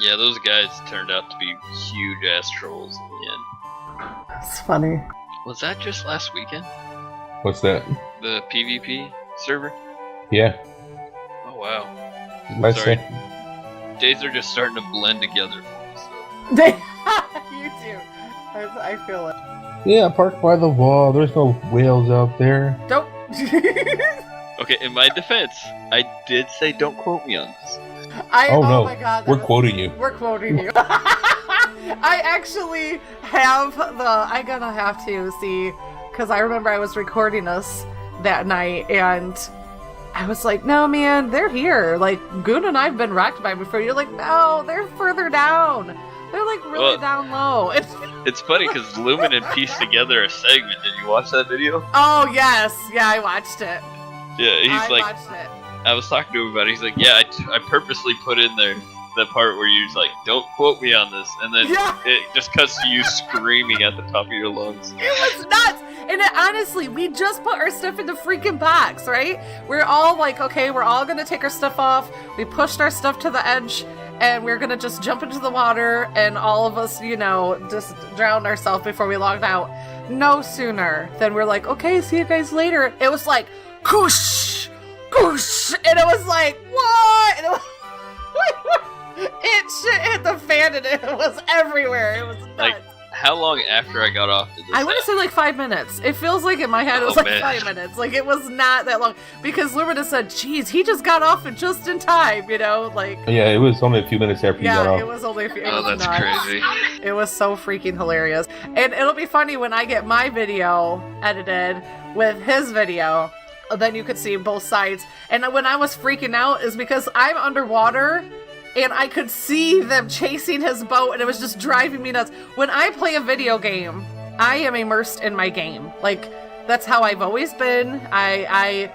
Yeah, those guys turned out to be huge-ass trolls in the end. That's funny. Was that just last weekend? What's that? The PvP server? Yeah. Oh, wow. Let's Sorry. say. Days are just starting to blend together for me, so. You too. I feel it. Yeah, park by the wall. There's no whales out there. Don't. Okay, in my defense, I did say don't quote me on this. Oh, no. My God, We're quoting you. We're quoting you. I actually have I'm gonna have to see, because I remember I was recording us that night, and I was like, no, man, they're here. Like, Goon and I've been wrecked by before. You're like, no, they're further down. They're like really down low. It's funny because Luminin pieced together a segment. Did you watch that video? Oh, yes. Yeah, I watched it. Yeah, I watched it. I was talking to him about it. He's like, yeah, I purposely put in there the part where you're like, don't quote me on this. And then it just cuts to you screaming at the top of your lungs. It was nuts. And honestly, we just put our stuff in the freaking box, right? We're all like, okay, we're all going to take our stuff off. We pushed our stuff to the edge, and we're going to just jump into the water, and all of us, just drown ourselves before we logged out. No sooner than we're like, okay, see you guys later. It was like, koosh, koosh, and it was like, what? And it shit hit the fan, and it was everywhere. It was nuts. Like, how long after I got off did this I want to say like 5 minutes. It feels like in my head it was like 5 minutes. Like, it was not that long. Because Lumina said, geez, he just got off it just in time, like... Yeah, it was only a few minutes after you got off. Yeah, it was only a few... Oh, that's crazy. It was so freaking hilarious. And it'll be funny when I get my video edited with his video. Then you could see both sides. And when I was freaking out is because I'm underwater... and I could see them chasing his boat, and it was just driving me nuts. When I play a video game, I am immersed in my game. Like, that's how I've always been. I'm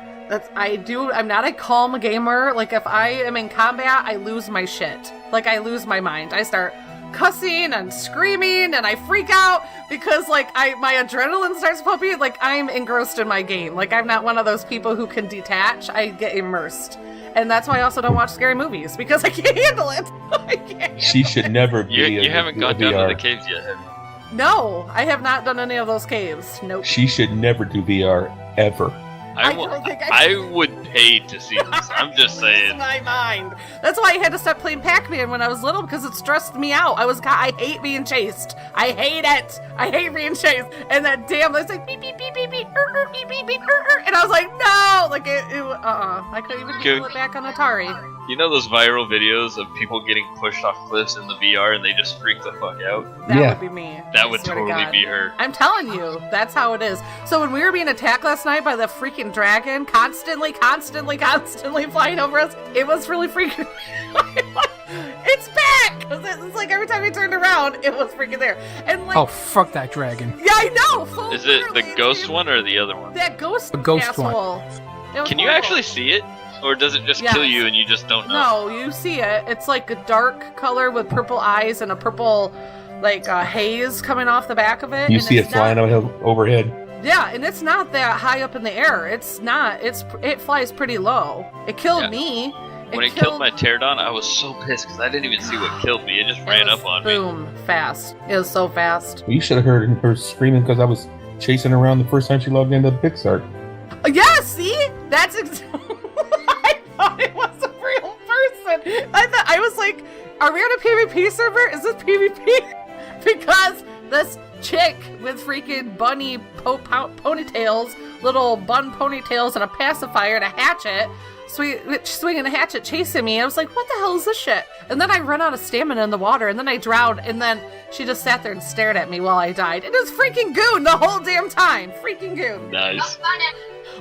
not a calm gamer. Like, if I am in combat, I lose my shit. Like, I lose my mind. I start cussing and screaming, and I freak out because, like, my adrenaline starts pumping. Like, I'm engrossed in my game. Like, I'm not one of those people who can detach. I get immersed. And that's why I also don't watch scary movies, because I can't handle it. I can't. She should never be You haven't gone down to the caves yet, have you? No, I have not done any of those caves. Nope. She should never do VR, ever. I would pay to see this. I'm just saying. My mind. That's why I had to stop playing Pac-Man when I was little, because it stressed me out. I hate being chased. I hate it. I hate being chased. And that damn, it's like beep beep beep beep beep beep beep beep, and I was like, no, like I couldn't even handle it back on Atari. You know those viral videos of people getting pushed off cliffs in the VR and they just freak the fuck out? That would be me. That would totally be her. I'm telling you, that's how it is. So when we were being attacked last night by the freaking dragon, constantly flying over us, it was really freaking. It's back! It's like every time we turned around, it was freaking there. And like, oh, fuck that dragon. Yeah, I know. Is it the ghost one or the other one? That ghost. The ghost asshole. one. Can you actually see it? Or does it just kill you and you just don't know? No, you see it. It's like a dark color with purple eyes and a purple, like, haze coming off the back of it. You see it flying overhead. Yeah, and it's not that high up in the air. It's not. It flies pretty low. It killed me. When it killed my pterodon, I was so pissed because I didn't even see what killed me. It just ran up on me. Boom, fast. It was so fast. You should have heard her screaming because I was chasing around the first time she logged into Pix Ark. Yeah, see? That's I thought it was a real person. I was like, are we on a PvP server? Is this PvP? Because this chick with freaking bunny ponytails, little bun ponytails, and a pacifier and a hatchet, swinging a hatchet, chasing me. I was like, what the hell is this shit? And then I run out of stamina in the water, and then I drowned, and then she just sat there and stared at me while I died. It was freaking Goon the whole damn time. Freaking Goon. Nice.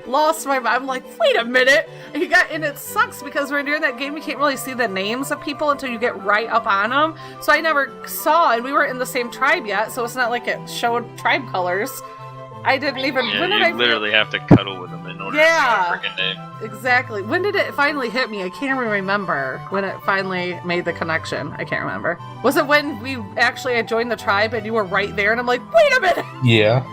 Lost my mind. I'm like, wait a minute. And it sucks because when you're in that game, you can't really see the names of people until you get right up on them. So I never saw, and we weren't in the same tribe yet, so it's not like it showed tribe colors. I didn't even. Yeah, you literally have to cuddle with them in order to know a freaking name. Exactly. When did it finally hit me? I can't even remember when it finally made the connection. I can't remember. Was it when I joined the tribe and you were right there, and I'm like, wait a minute. Yeah.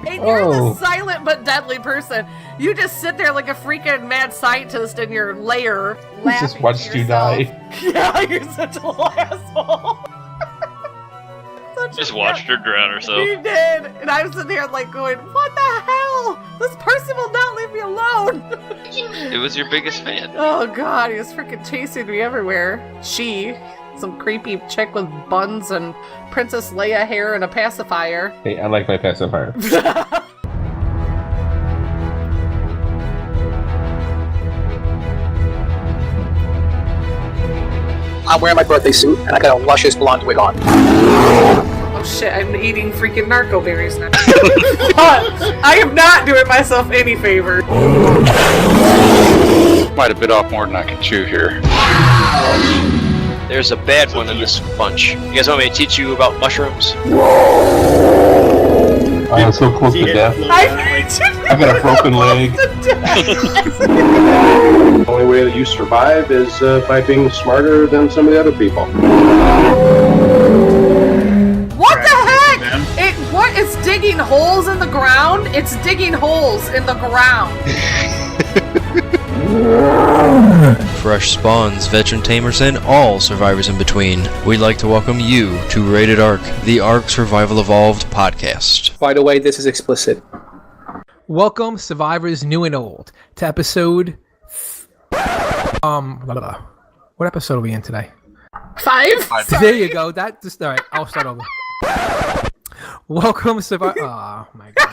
And you're the silent but deadly person. You just sit there like a freaking mad scientist in your lair, laughing just watched you die. Yeah, you're such a little asshole. Just watched her drown herself. He did, and I was sitting there like going, "What the hell? This person will not leave me alone." It was your biggest fan. Oh god, he was freaking chasing me everywhere. Some creepy chick with buns and Princess Leia hair and a pacifier. Hey, I like my pacifier. I'm wearing my birthday suit, and I got a luscious blonde wig on. Oh shit, I'm eating freaking narco berries now. I am not doing myself any favor. Might have bit off more than I can chew here. There's a bad one in this bunch. You guys want me to teach you about mushrooms? I am so close to death. I got a broken leg. The only way that you survive is by being smarter than some of the other people. What the heck? It's digging holes in the ground? It's digging holes in the ground. Fresh spawns, veteran tamers, and all survivors in between. We'd like to welcome you to Rated Ark, the Ark Survival Evolved podcast. By the way, this is explicit. Welcome, survivors new and old, to episode... What episode are we in today? 5? There you go. Alright, I'll start over. Welcome, survivors... Oh, my God.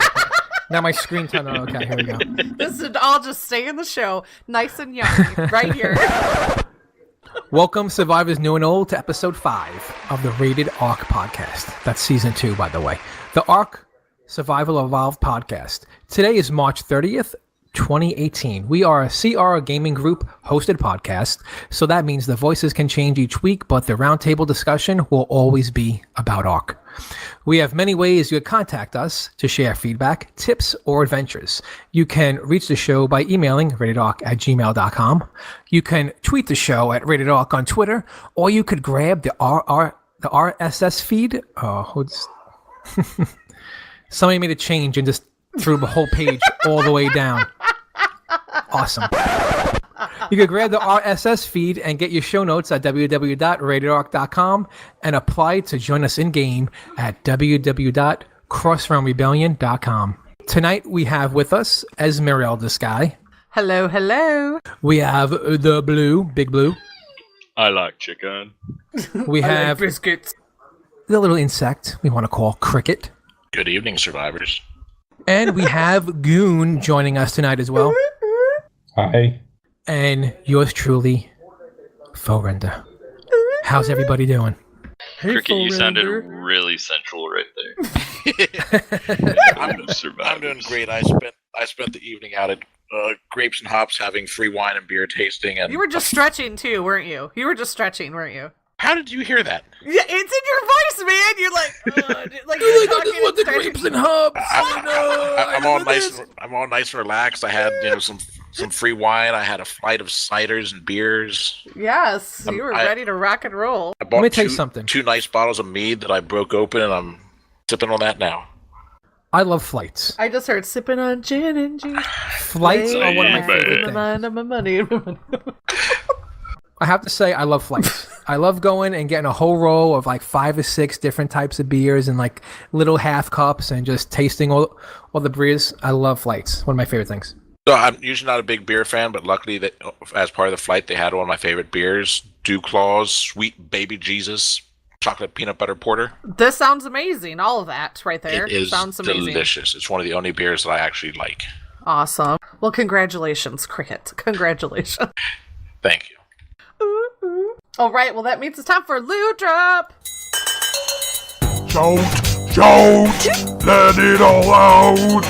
Now my screen turned on. Okay, here we go. This would all just stay in the show, nice and young, right here. Welcome, survivors new and old, to episode 5 of the Rated Ark podcast. That's season 2, by the way. The Ark Survival Evolved podcast. Today is March 30th, 2018. We are a CRR Gaming Group hosted podcast, so that means the voices can change each week, but the roundtable discussion will always be about Ark. We have many ways you can contact us to share feedback, tips, or adventures. You can reach the show by emailing ratedark@gmail.com. You can tweet the show at ratedark on Twitter, or you could grab the RSS feed. Somebody made a change and just threw the whole page all the way down. Awesome. You can grab the RSS feed and get your show notes at www.ratedark.com and apply to join us in-game at www.crossroundrebellion.com. Tonight we have with us Esmeralda Sky. Hello, hello. We have the Blue, Big Blue. I like chicken. We have biscuits. The little insect we want to call Cricket. Good evening, survivors. And we have Goon joining us tonight as well. Hi. And yours truly, Forrender. How's everybody doing? Hey, Cricket, you sounded Render. really central right there. I'm doing great. I spent the evening out at Grapes and Hops having free wine and beer tasting. And You were just stretching too, weren't you? You were just stretching, weren't you? how did you hear that? Yeah, it's in your voice, man. You're like, like You're you're like, I talking just want the and stretching. grapes and hubs. I'm all nice and relaxed. I had some free wine. I had a flight of ciders and beers. Yes, you were I- ready to rock and roll. I bought Let me tell you something. 2 nice bottles of mead that I broke open, and I'm sipping on that now. I love flights. I just heard sipping on gin and juice. Flights are one of my Hey, favorite My things. money. I have to say, I love flights. I love going and getting a whole row of like 5 or 6 different types of beers and like little half cups and just tasting all the beers. I love flights. One of my favorite things. So I'm usually not a big beer fan, but luckily that as part of the flight, they had one of my favorite beers, Dew Claw's Sweet Baby Jesus Chocolate Peanut Butter Porter. This sounds amazing. All of that right there. It is Sounds amazing. delicious. It's one of the only beers that I actually like. Awesome. Well, congratulations, Cricket. Congratulations. Thank you. All right. Well, that means it's time for Loot Drop. Shout, let it all out.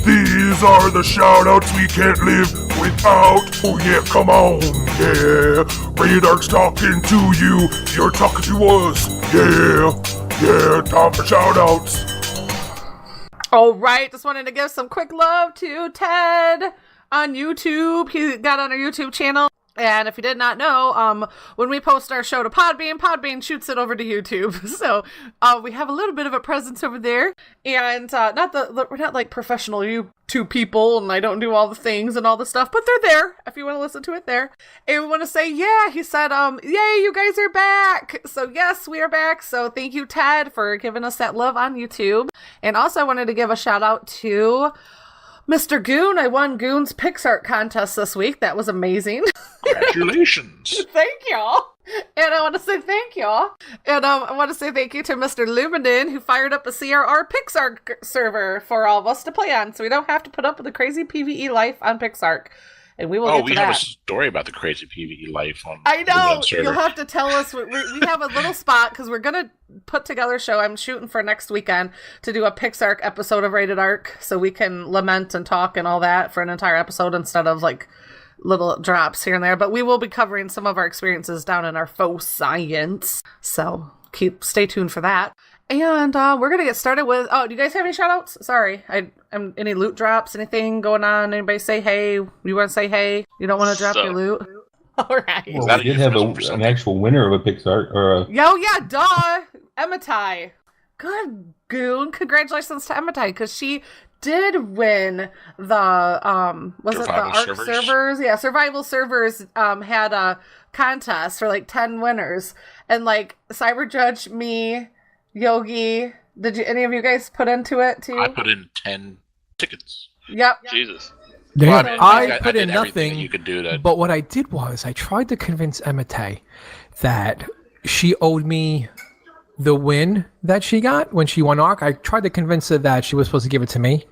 These are the shout-outs we can't live without. Oh yeah, come on, yeah. Radar's talking to you, you're talking to us. Yeah, time for shout-outs. All right. Just wanted to give some quick love to Ted on YouTube. He got on our YouTube channel. And if you did not know, when we post our show to Podbean shoots it over to YouTube. So we have a little bit of a presence over there. And we're not like professional YouTube people, and I don't do all the things and all the stuff, but they're there if you want to listen to it there. And we want to say, yeah, he said, yay, you guys are back. So yes, we are back. So thank you, Ted, for giving us that love on YouTube. And also I wanted to give a shout out to Mr. Goon. I won Goon's Pix Ark contest this week. That was amazing. Congratulations. Thank y'all. And I want to say thank y'all. And I want to say thank you to Mr. Luminin, who fired up a CRR Pix Ark server for all of us to play on, so we don't have to put up with the crazy PvE life on Pix Ark. And we will get to that. We have a story about the crazy PvE life on I know. the server. You'll have to tell us. We have a little spot because we're going to put together a show. I'm shooting for next weekend to do a Pix Ark episode of Rated Ark so we can lament and talk and all that for an entire episode instead of like little drops here and there. But we will be covering some of our experiences down in our faux science. So stay tuned for that. And we're going to get started with... Oh, do you guys have any shout-outs? Sorry. Any loot drops? Anything going on? Anybody say hey? You want to say hey? You don't want to drop your loot? All right. Well, we did have an actual winner of a Pix Ark. Oh, yeah, duh. Emitai. Good, Goon. Congratulations to Emitai, because she did win the... was it the Ark servers? Yeah, Survival Servers had a contest for like 10 winners. And like Cyber Judge, me... Yogi, did any of you guys put into it too? I put in 10 tickets. Yep. Jesus. Damn, I put in nothing. You could do that. But what I did was I tried to convince Emite that she owed me the win that she got when she won Ark. I tried to convince her that she was supposed to give it to me,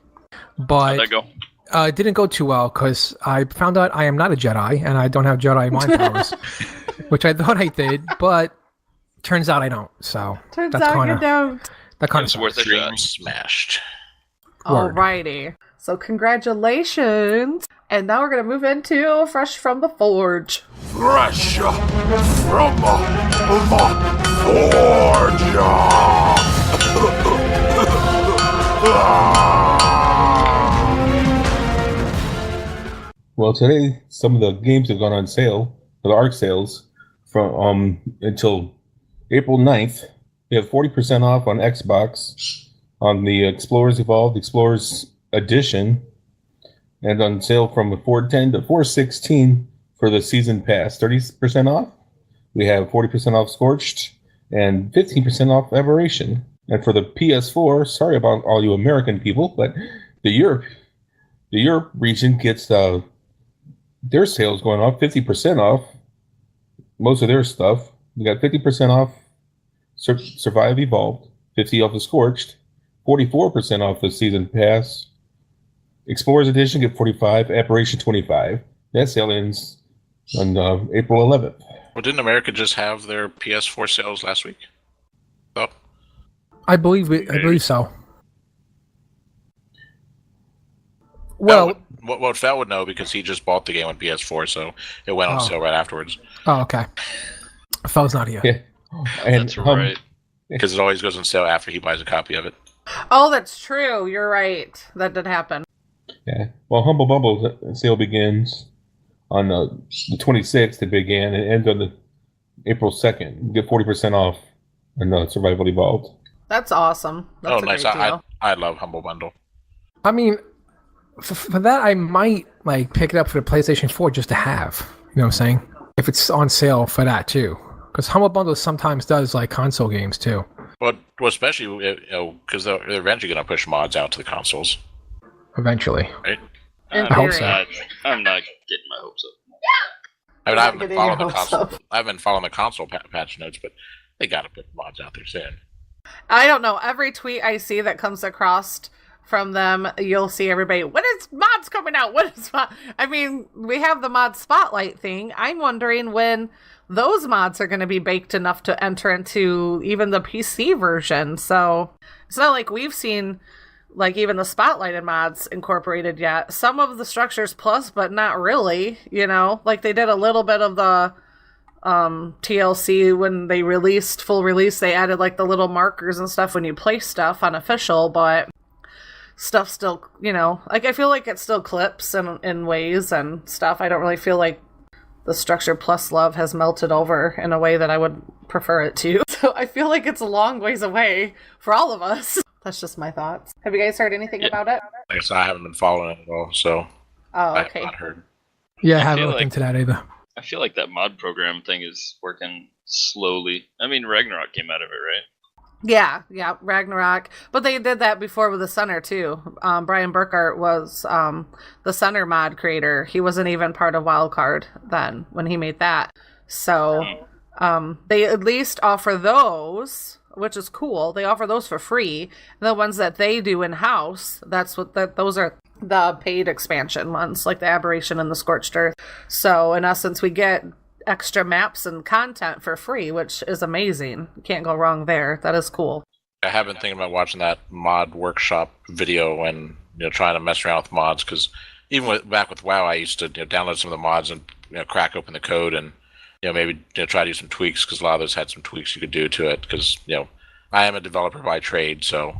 but how'd that go? It didn't go too well because I found out I am not a Jedi and I don't have Jedi mind powers, which I thought I did, but. Turns out I don't, so Turns out you don't. That kind It's of worth a Dream shot. smashed. Alrighty. So congratulations. And now we're going to move into Fresh from the Forge. Fresh from the Forge. Well, today some of the games have gone on sale, the Ark sales, from until April 9th. We have 40% off on Xbox on the Explorers Evolved Explorers Edition, and on sale from 410 to 416 for the season pass. 30% off. We have 40% off Scorched and 15% off Aberration. And for the PS4, sorry about all you American people, but the Europe region gets their sales going off, 50% off most of their stuff. We got 50% off Survive Evolved, 50% off the Scorched, 44% off the Season Pass. Explorers Edition get 45%, Apparition 25%. That sale ends on April 11th. Well, didn't America just have their PS4 sales last week? Oh. I believe so. Well, Fel would know because he just bought the game on PS4, so it went on sale right afterwards. Oh, okay. Fel's not here. Yeah. And, That's right. Because it always goes on sale after he buys a copy of it. Oh, that's true. You're right. That did happen. Yeah. Well, Humble Bundle sale begins on the 26th. It began and ends on the April 2nd. You get 40% off on Survival Evolved. That's awesome. That's a nice. great deal. I love Humble Bundle. I mean, for that, I might like pick it up for the PlayStation 4 just to have. You know what I'm saying? If it's on sale for that too. Because Humble Bundle sometimes does like console games too. Well, especially because they're eventually going to push mods out to the consoles. Eventually, right? In I hope theory. so. I'm not getting my hopes up. I mean, I haven't been Getting following your the hopes console. up. I haven't been following the console patch notes, but they got to put mods out there soon. I don't know. Every tweet I see that comes across from them, you'll see everybody, when is mods coming out? What is mod? I mean, we have the mod spotlight thing. I'm wondering when those mods are going to be baked enough to enter into even the PC version. So it's not like we've seen like even the spotlighted mods incorporated yet. Some of the structures plus, but not really, you know, like they did a little bit of the TLC when they released full release. They added like the little markers and stuff when you place stuff on official, but stuff still, you know, like I feel like it still clips in ways and stuff. I don't really feel like the structure plus love has melted over in a way that I would prefer it to. So I feel like it's a long ways away for all of us. That's just my thoughts. Have you guys heard anything about it? I guess I haven't been following it at all, so I have not heard. Yeah, I haven't looked into that either. I feel like that mod program thing is working slowly. I mean, Ragnarok came out of it, right? Yeah, Ragnarok. But they did that before with the Center, too. Brian Bourchert was the Center mod creator. He wasn't even part of Wildcard then when he made that. So they at least offer those, which is cool. They offer those for free. The ones that they do in-house, those are the paid expansion ones, like the Aberration and the Scorched Earth. So in essence, we get extra maps and content for free, which is amazing. You can't go wrong there. That is cool. I have been thinking about watching that mod workshop video and trying to mess around with mods, because even back with WoW, I used to download some of the mods and crack open the code and maybe try to do some tweaks, because a lot of those had some tweaks you could do to it, because I am a developer by trade, so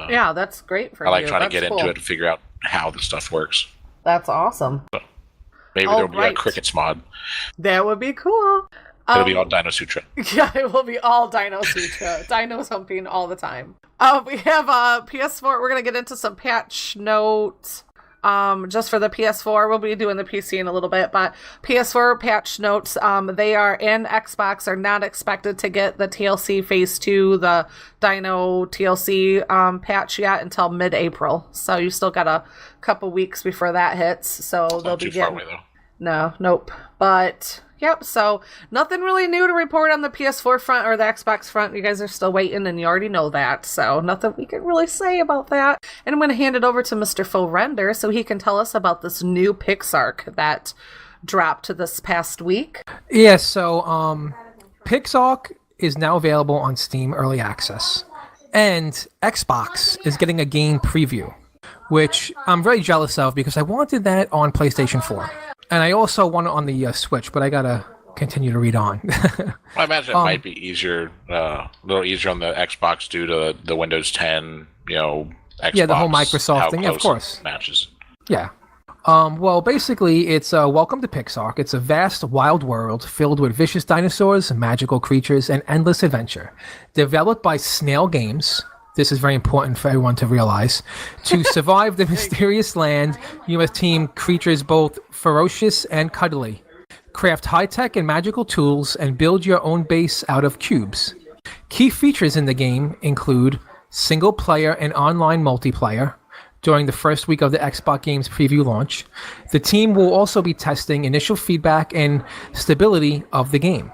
yeah, that's great for you. I like trying to get into it and figure out how the stuff works. That's awesome. So maybe there'll be a Crickets mod. That would be cool. It'll be all Dino Sutra. Yeah, it will be all Dino Sutra. Dinos humping all the time. We have PS4. We're going to get into some patch notes. Just for the PS4, we'll be doing the PC in a little bit, but PS4 patch notes, they are in Xbox, are not expected to get the TLC Phase 2, the Dino TLC patch yet until mid-April. So you still got a couple weeks before that hits. So they'll be getting... Far away, though. Nope. But... Yep, so nothing really new to report on the PS4 front or the Xbox front. You guys are still waiting, and you already know that, so nothing we can really say about that. And I'm going to hand it over to Mr. Full Render so he can tell us about this new Pix Ark that dropped this past week. Yeah, so Pix Ark is now available on Steam Early Access, and Xbox is getting a game preview, which I'm very jealous of because I wanted that on PlayStation 4. And I also want it on the Switch, but I gotta continue to read on. I imagine it might be easier, a little easier on the Xbox due to the Windows 10, Xbox. Yeah, the whole Microsoft thing, of course. Matches. Yeah. Well, basically, it's Welcome to Pix Ark. It's a vast, wild world filled with vicious dinosaurs, magical creatures, and endless adventure. Developed by Snail Games. This is very important for everyone to realize. To survive the mysterious land, you must team creatures both ferocious and cuddly. Craft high-tech and magical tools and build your own base out of cubes. Key features in the game include single-player and online multiplayer. During the first week of the Xbox Games preview launch, the team will also be testing initial feedback and stability of the game.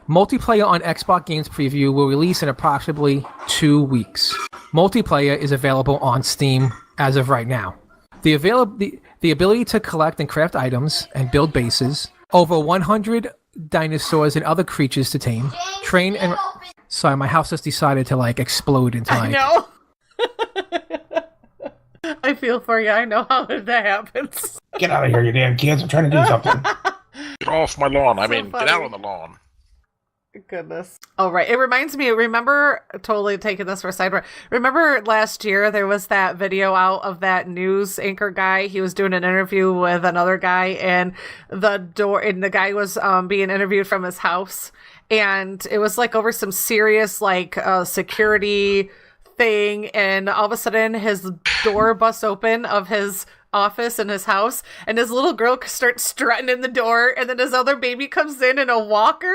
Multiplayer on Xbox Games Preview will release in approximately 2 weeks. Multiplayer is available on Steam as of right now. The ability to collect and craft items and build bases, over 100 dinosaurs and other creatures to tame, train and... Sorry, my house just decided to explode into I know. I feel for you. I know how that happens. Get out of here, you damn kids. I'm trying to do something. Get off my lawn. Funny. Get out on the lawn. Goodness. Oh, right. It reminds me, remember, totally taking this for a sidebar. Remember last year there was that video out of that news anchor guy? He was doing an interview with another guy, and the guy was being interviewed from his house, and it was over some serious security thing, and all of a sudden his door busts open of his office in his house, and his little girl starts strutting in the door, and then his other baby comes in a walker.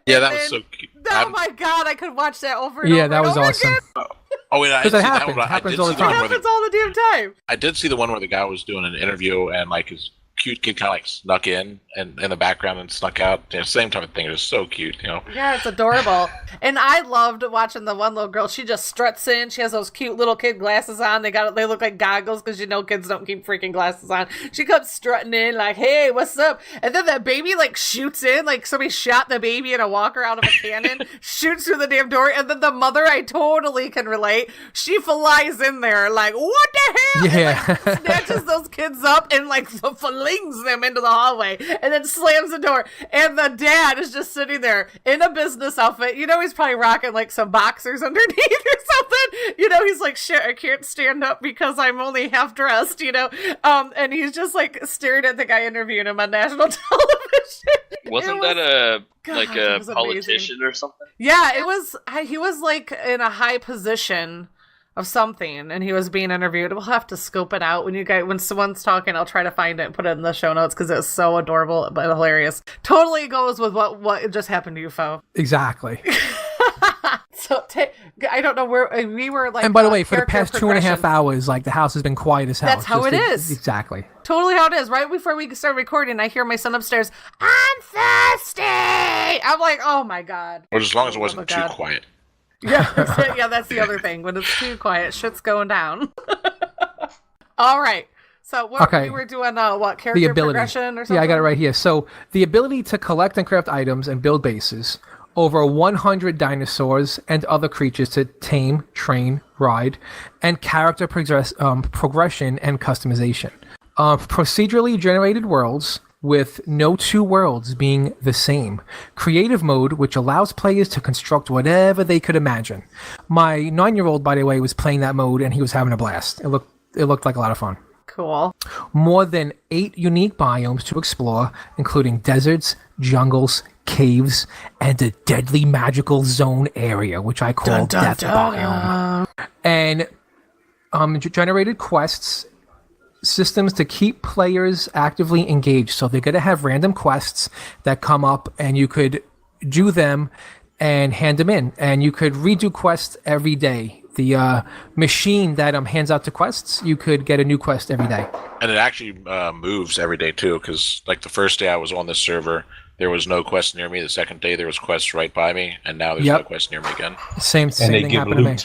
Yeah, that was so cute. Oh my god, I could watch that over and over. Yeah, that was awesome. Oh, wait, because it happens all the time. It happens all the damn time. I did see the one where the guy was doing an interview, and his cute kid kind of snuck in and in the background and snuck out. Same type of thing. It was so cute, Yeah, it's adorable. And I loved watching the one little girl. She just struts in. She has those cute little kid glasses on. They look like goggles because kids don't keep freaking glasses on. She comes strutting in hey, what's up? And then that baby shoots in somebody shot the baby in a walker out of a cannon, shoots through the damn door, and then the mother, I totally can relate. She flies in there what the hell? Yeah. And, snatches those kids up and flings them into the hallway and then slams the door. And the dad is just sitting there in a business outfit. He's probably rocking some boxers underneath or something. He's shit, I can't stand up because I'm only half dressed, and he's just staring at the guy interviewing him on national television. Wasn't It was- that a God, like it a was amazing. politician or something? Yeah, it was. He was like in a high position of something, and he was being interviewed. We'll have to scope it out when someone's talking. I'll try to find it and put it in the show notes because it's so adorable but hilarious. Totally goes with what just happened to you, Fo. Exactly. So I don't know where we were like. And by the way, for the character past 2.5 progression. hours, like the house has been quiet as hell. That's how Just it is. Exactly. Totally how it is. Right before we started recording, I hear my son upstairs. I'm thirsty. I'm like, oh my god. Well, as long as it Oh wasn't my too God. quiet. Yeah, yeah, that's the other thing. When it's too quiet, shit's going down. All right. So we were doing what character The ability. progression or something? Yeah, I got it right here. So the ability to collect and craft items and build bases, over 100 dinosaurs and other creatures to tame, train, ride, and character progression and customization. Procedurally generated worlds with no two worlds being the same. Creative mode, which allows players to construct whatever they could imagine. My 9-year-old, by the way, was playing that mode and he was having a blast. It looked like a lot of fun. Cool. More than 8 unique biomes to explore, including deserts, jungles, caves, and a deadly magical zone area, which I call Death Biome. And generated quests, systems to keep players actively engaged. So they're going to have random quests that come up, and you could do them and hand them in. And you could redo quests every day. The machine that hands out the quests, you could get a new quest every day. And it actually moves every day too, because like the first day I was on this server, there was no quest near me. The second day there was quests right by me, and now there's no quest near me again. Same thing happened to me.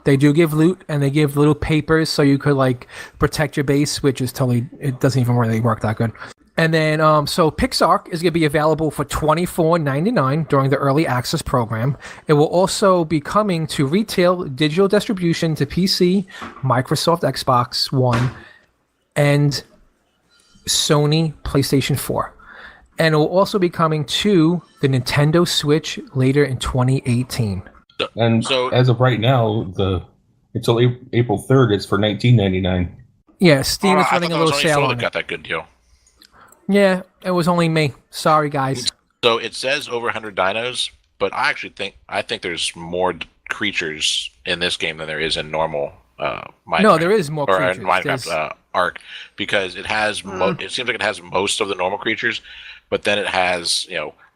They do give loot, and they give little papers so you could like protect your base, which is it doesn't even really work that good. And then, so Pix Ark is going to be available for $24.99 during the early access program. It will also be coming to retail digital distribution to PC, Microsoft Xbox One, and Sony PlayStation 4. And it will also be coming to the Nintendo Switch later in 2018. And so, as of right now, until April 3rd, it's for $19.99. Yeah, Steam is running a little sale on it. Got that good deal. Yeah, it was only me. Sorry, guys. So it says over 100 dinos, but I think there's more creatures in this game than there is in normal Minecraft. No, there is more creatures. Or Minecraft Ark, because it has it seems like it has most of the normal creatures, but then it has,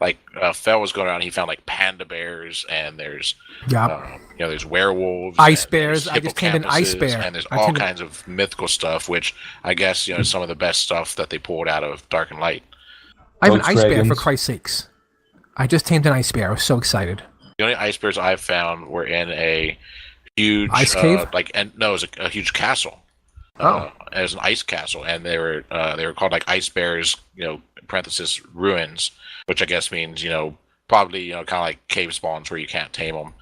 like Fel was going around, he found like panda bears, and there's there's werewolves, ice bears. I just tamed an ice bear, and there's all kinds of mythical stuff, which I guess is some of the best stuff that they pulled out of Dark and Light. I have an ice bear, for Christ's sakes. I just tamed an ice bear. I was so excited. The only ice bears I've found were in a huge ice cave. It was a huge castle. It was an ice castle, and they were called like ice bears, parenthesis ruins, which I guess means probably kind of like cave spawns where you can't tame them.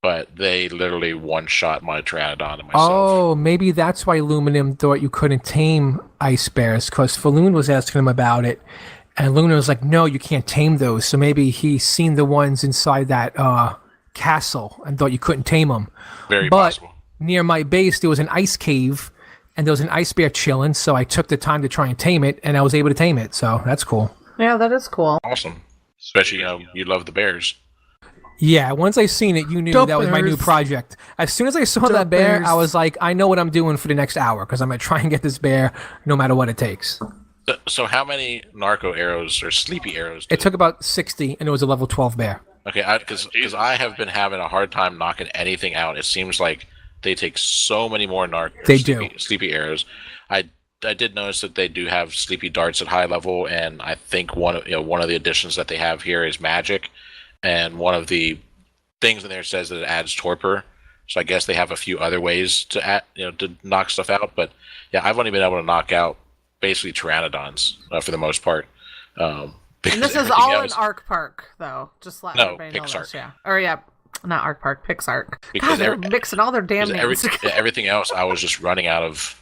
But they literally one-shot my Pteranodon and myself. Oh, maybe that's why Luminin thought you couldn't tame ice bears, because Falloon was asking him about it, and Luminin was like, no, you can't tame those. So maybe he's seen the ones inside that castle and thought you couldn't tame them. Very possible. Near my base, there was an ice cave, and there was an ice bear chilling, so I took the time to try and tame it, and I was able to tame it, so that's cool. Yeah, that is cool. Awesome. Especially, you love the bears. Yeah, once I seen it, you knew that was my new project. As soon as I saw that bear, I was like, I know what I'm doing for the next hour, because I'm going to try and get this bear no matter what it takes. So how many narco arrows or sleepy arrows? It took about 60, and it was a level 12 bear. Okay, because I have been having a hard time knocking anything out. It seems like they take so many more sleepy arrows. I did notice that they do have sleepy darts at high level, and I think one of the additions that they have here is magic, and one of the things in there says that it adds torpor. So I guess they have a few other ways to add, to knock stuff out. But yeah, I've only been able to knock out basically Pteranodons for the most part. And this is all in Ark Park, though. Just let everybody know Pix this. Ark. Yeah, or not Ark Park, Pix Ark. Because they're mixing all their damn names. Everything else, I was just running out of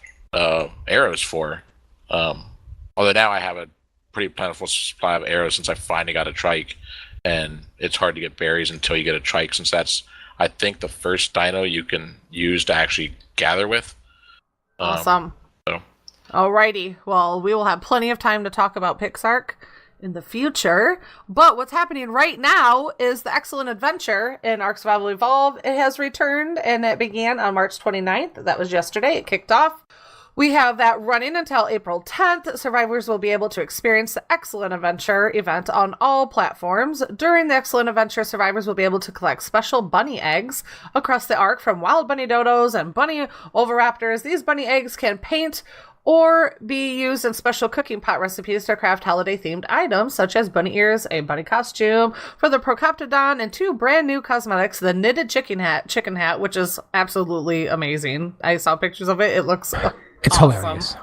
arrows for. Although now I have a pretty plentiful supply of arrows since I finally got a trike, and it's hard to get berries until you get a trike, since that's, I think, the first dino you can use to actually gather with. Awesome. Alrighty, well, we will have plenty of time to talk about Pix Ark in the future. But what's happening right now is the Excellent Adventure in Ark Survival Evolved. It has returned, and it began on March 29th. That was yesterday. It kicked off. We have that running until April 10th. Survivors will be able to experience the Excellent Adventure event on all platforms. During the Excellent Adventure, survivors will be able to collect special bunny eggs across the Ark from wild bunny dodos and bunny oviraptors. These bunny eggs can paint or be used in special cooking pot recipes to craft holiday-themed items, such as bunny ears, a bunny costume for the Procoptodon, and 2 brand new cosmetics, the knitted chicken hat, which is absolutely amazing. I saw pictures of it. It looks It's awesome. hilarious.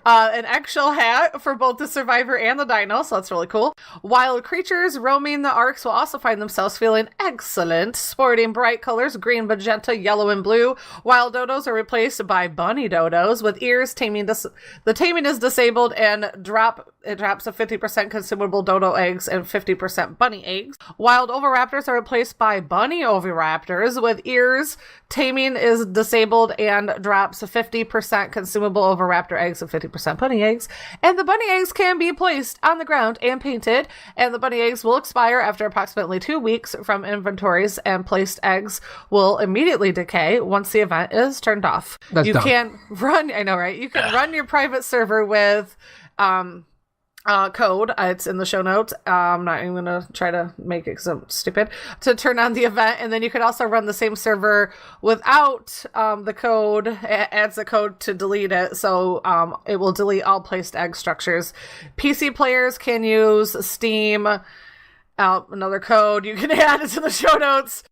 An eggshell hat for both the survivor and the dino, so that's really cool. Wild creatures roaming the arks will also find themselves feeling excellent, sporting bright colors, green, magenta, yellow, and blue. Wild dodos are replaced by bunny dodos with ears. The taming is disabled and it drops a 50% consumable dodo eggs and 50% bunny eggs. Wild oviraptors are replaced by bunny oviraptors with ears. Taming is disabled and drops a 50% consumable oviraptor eggs and 50% bunny eggs. And the bunny eggs can be placed on the ground and painted, and the bunny eggs will expire after approximately 2 weeks from inventories, and placed eggs will immediately decay once the event is turned off. That's you dumb. can run, I know, right? You can run your private server with code. It's in the show notes. I'm not even gonna try to make it because I'm stupid, to turn on the event, and then you could also run the same server without the code. It adds the code to delete it, so it will delete all placed egg structures. PC players can use Steam. Another code you can add it to the show notes.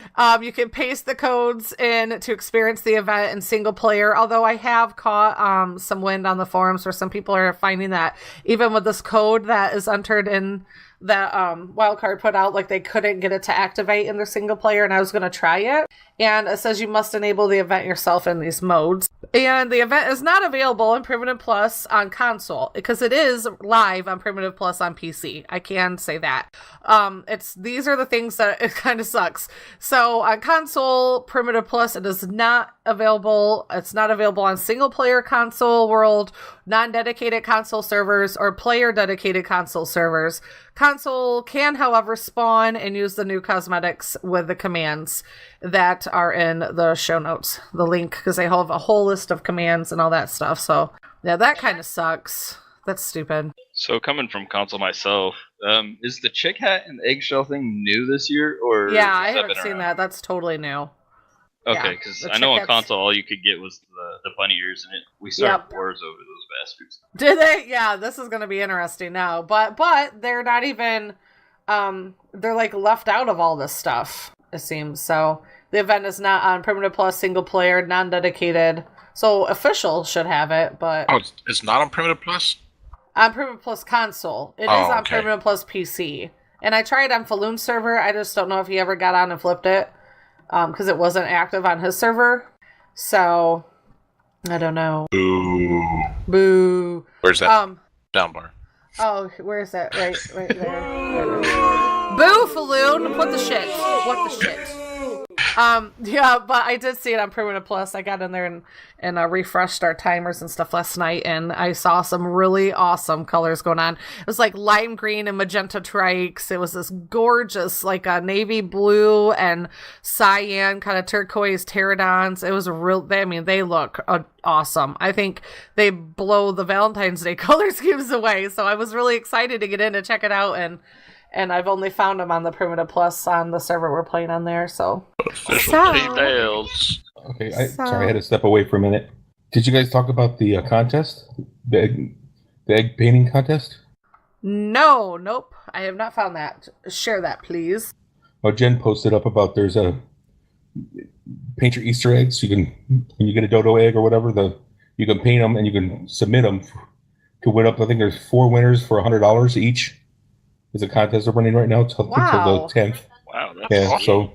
You can paste the codes in to experience the event in single player, although I have caught some wind on the forums where some people are finding that even with this code that is entered in that wildcard put out, like they couldn't get it to activate in their single player, and I was going to try it, and it says you must enable the event yourself in these modes. And the event is not available in Primitive Plus on console, because it is live on Primitive Plus on PC. I can say that. These are the things that it kind of sucks. So on console, Primitive Plus, it is not available. It's not available on single player console world, non-dedicated console servers, or player dedicated console servers. Console can, however, spawn and use the new cosmetics with the commands that are in the show notes, the link, because they have a whole list of commands and all that stuff. So yeah, that kind of sucks. That's stupid. So coming from console myself, is the chick hat and eggshell thing new this year, or Yeah, I has that haven't been seen around? that. That's totally new. Okay, because the I know on chick hats- console all you could get was the bunny ears, and we started wars over those bastards. Did they? Yeah, this is going to be interesting now. But they're not even, they're like left out of all this stuff, it seems. So the event is not on Primitive Plus, single player, non-dedicated. So official should have it, but Oh, it's not on Primitive Plus? on Primitive Plus console. It is Oh, on okay. Primitive Plus PC. And I tried on Falloon's server. I just don't know if he ever got on and flipped it, because it wasn't active on his server. So I don't know. Boo. Boo. Where's that? Down bar. Oh, where is that? Right there. Boo, Falloon! What the shit? What the shit? Yeah, but I did see it on Primitive Plus. I got in there and refreshed our timers and stuff last night, and I saw some really awesome colors going on. It was like lime green and magenta trikes. It was this gorgeous, like a navy blue and cyan kind of turquoise pterodons. It was they look awesome. I think they blow the Valentine's Day color schemes away, so I was really excited to get in and check it out, and I've only found them on the Primitive Plus on the server we're playing on there, so. Official details. Okay, sorry, I had to step away for a minute. Did you guys talk about the contest? The egg painting contest? Nope. I have not found that. Share that, please. Well, Jen posted up about there's a paint your Easter eggs. You can, when you get a dodo egg or whatever, you can paint them and you can submit them to win up. I think there's 4 winners for $100 each. There's a contest they're running right now until the 10th. Wow, that's Yeah, awesome.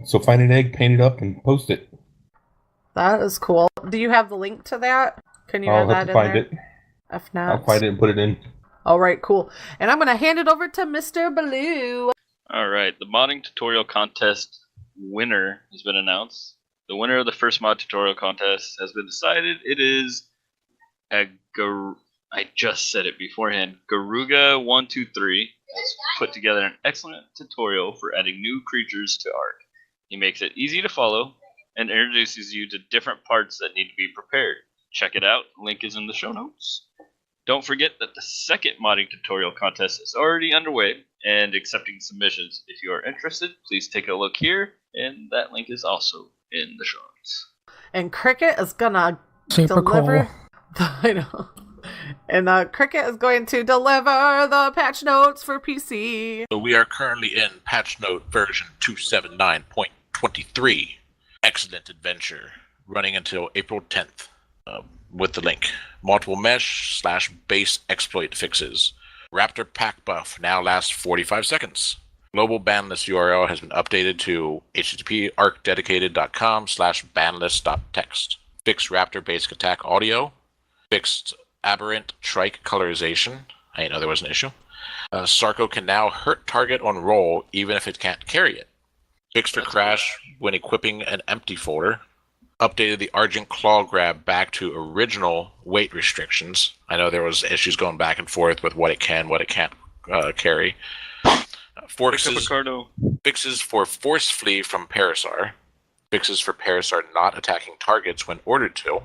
so find an egg, paint it up, and post it. That is cool. Do you have the link to that? Can you I'll add have that to in find there? it. If not, I'll find it and put it in. All right, cool. And I'm gonna hand it over to Mr. Baloo. All right, the modding tutorial contest winner has been announced. The winner of the first mod tutorial contest has been decided. It is I just said it beforehand. Garuga123 has put together an excellent tutorial for adding new creatures to Ark. He makes it easy to follow and introduces you to different parts that need to be prepared. Check it out. Link is in the show notes. Don't forget that the second modding tutorial contest is already underway and accepting submissions. If you are interested, please take a look here, and that link is also in the show notes. And Cricket is gonna Super deliver. cool. I know. And Cricket is going to deliver the patch notes for PC. So we are currently in patch note version 279.23. Excellent adventure, running until April 10th. With the link. Multiple mesh / base exploit fixes. Raptor pack buff now lasts 45 seconds. Global ban list URL has been updated to http://arcdedicated.com /banlist.txt. Fixed Raptor basic attack audio. Fixed aberrant trike colorization. I didn't know there was an issue. Sarco can now hurt target on roll even if it can't carry it. Fixed for crash when equipping an empty folder. Updated the Argent Claw Grab back to original weight restrictions. I know there was issues going back and forth with what it can, what it can't carry. Fixes for Force Flee from Parasar. Fixes for Parasar not attacking targets when ordered to.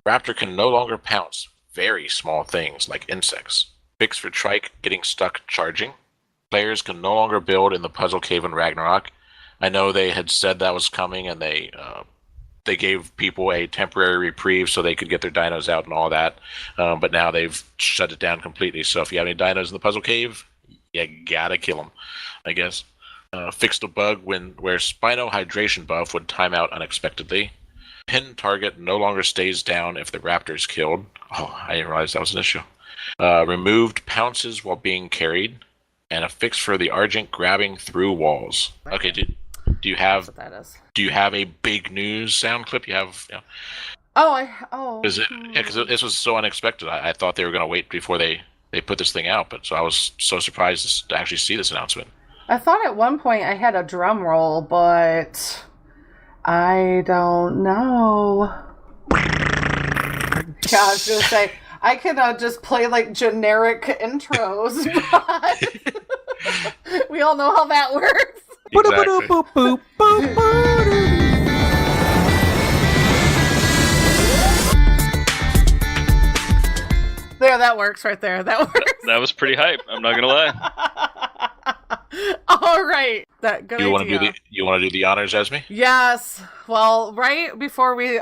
Raptor can no longer pounce very small things like insects. Fix for Trike getting stuck charging. Players can no longer build in the Puzzle Cave in Ragnarok. I know they had said that was coming, and they gave people a temporary reprieve so they could get their dinos out and all that. But now they've shut it down completely. So if you have any dinos in the Puzzle Cave, you gotta kill them, I guess. Fixed a bug where Spino Hydration buff would time out unexpectedly. Pin target no longer stays down if the raptor is killed. Oh, I didn't realize that was an issue. Removed pounces while being carried. And a fix for the Argent grabbing through walls. Okay, do you have That's what that is. Do you have a big news sound clip? You have. Is it? Yeah, because this was so unexpected. I thought they were going to wait before they put this thing out, but so I was so surprised to actually see this announcement. I thought at one point I had a drum roll, but I don't know. Yeah, I was gonna say I could just play like generic intros, but we all know how that works. Exactly. There, that works right there. That works. That was pretty hype. I'm not gonna lie. All right, that good idea. You want to do the honors, Esme? Yes. Well, right before we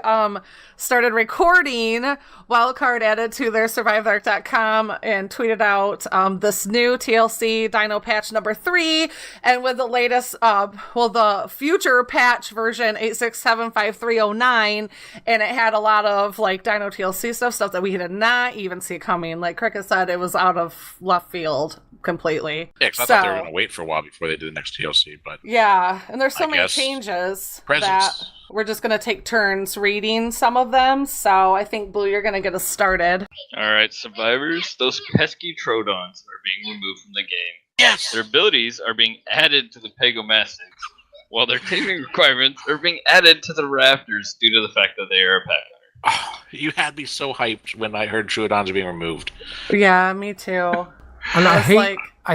started recording, Wildcard added to their surviveark.com and tweeted out this new TLC Dino patch number 3, and with the latest, the future patch version 8675309, and it had a lot of like Dino TLC stuff that we did not even see coming. Like Cricket said, it was out of left field completely. Yeah, because I thought they were going to wait for a while before they did the next TLC, but yeah, and there's so many changes that we're just going to take turns reading some of them. So I think, Blue, you're going to get us started. All right, survivors, those pesky Trodons are being removed from the game. Yes! Their abilities are being added to the Pegomastics, while their taming requirements are being added to the Raptors due to the fact that they are a pack hunter. Oh, you had me so hyped when I heard Trodons are being removed. Yeah, me too. And I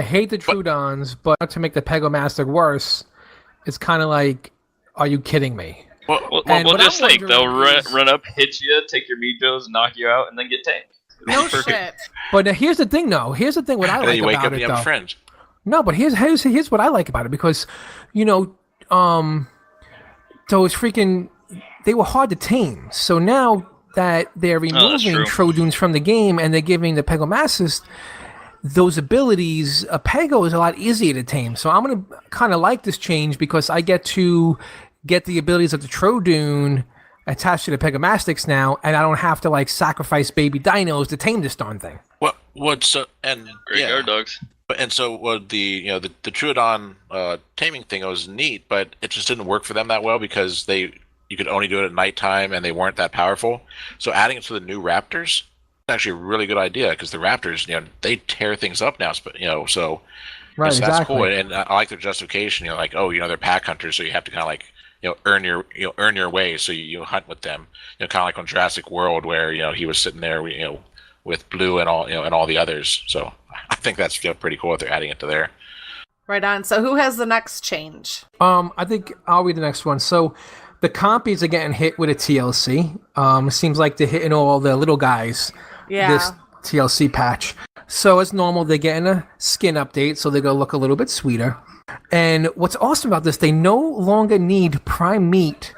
hate the Trudons, but to make the Pegomastic worse, it's kind of like, are you kidding me? Well, just think, they'll run up, hit you, take your Mijos, knock you out, and then get tanked. No shit. But here's the thing, though. Here's the thing what I like about it, though. Friends. No, but here's what I like about it, because, those freaking, they were hard to tame. So now that they're removing Trodunes from the game and they're giving the Pegomasis those abilities, a Pego is a lot easier to tame. So I'm going to kind of like this change because I get to get the abilities of the Trodune attached to the Pegomastics now, and I don't have to like sacrifice baby dinos to tame this darn thing. Great guard dogs. The Troodon taming thing was neat, but it just didn't work for them that well because you could only do it at nighttime and they weren't that powerful. So adding it to the new Raptors, actually a really good idea because the Raptors, they tear things up now. So right, so that's exactly. cool, and I like their justification. They're pack hunters, so you have to kind of like earn your way. So you hunt with them. Kind of like on Jurassic World, where he was sitting there, with blue and all and all the others. So I think that's pretty cool if they're adding it to there. Right on. So who has the next change? I think I'll read the next one. So the compies are getting hit with a TLC. It seems like they're hitting all the little guys. Yeah. This TLC patch. So as normal, they're getting a skin update, so they're gonna look a little bit sweeter. And what's awesome about this, they no longer need prime meat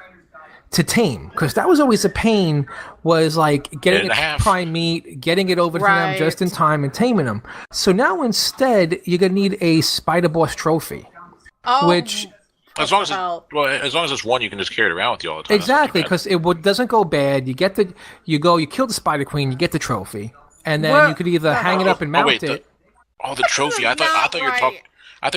to tame, because that was always a pain, was like getting prime meat, getting it over to them just in time and taming them. So now instead, you're gonna need a Spider Boss trophy, which as long as it's one, you can just carry it around with you all the time. Exactly, because it doesn't go bad. You kill the Spider Queen, you get the trophy, and then you could either hang it up and mount it. The trophy. I thought you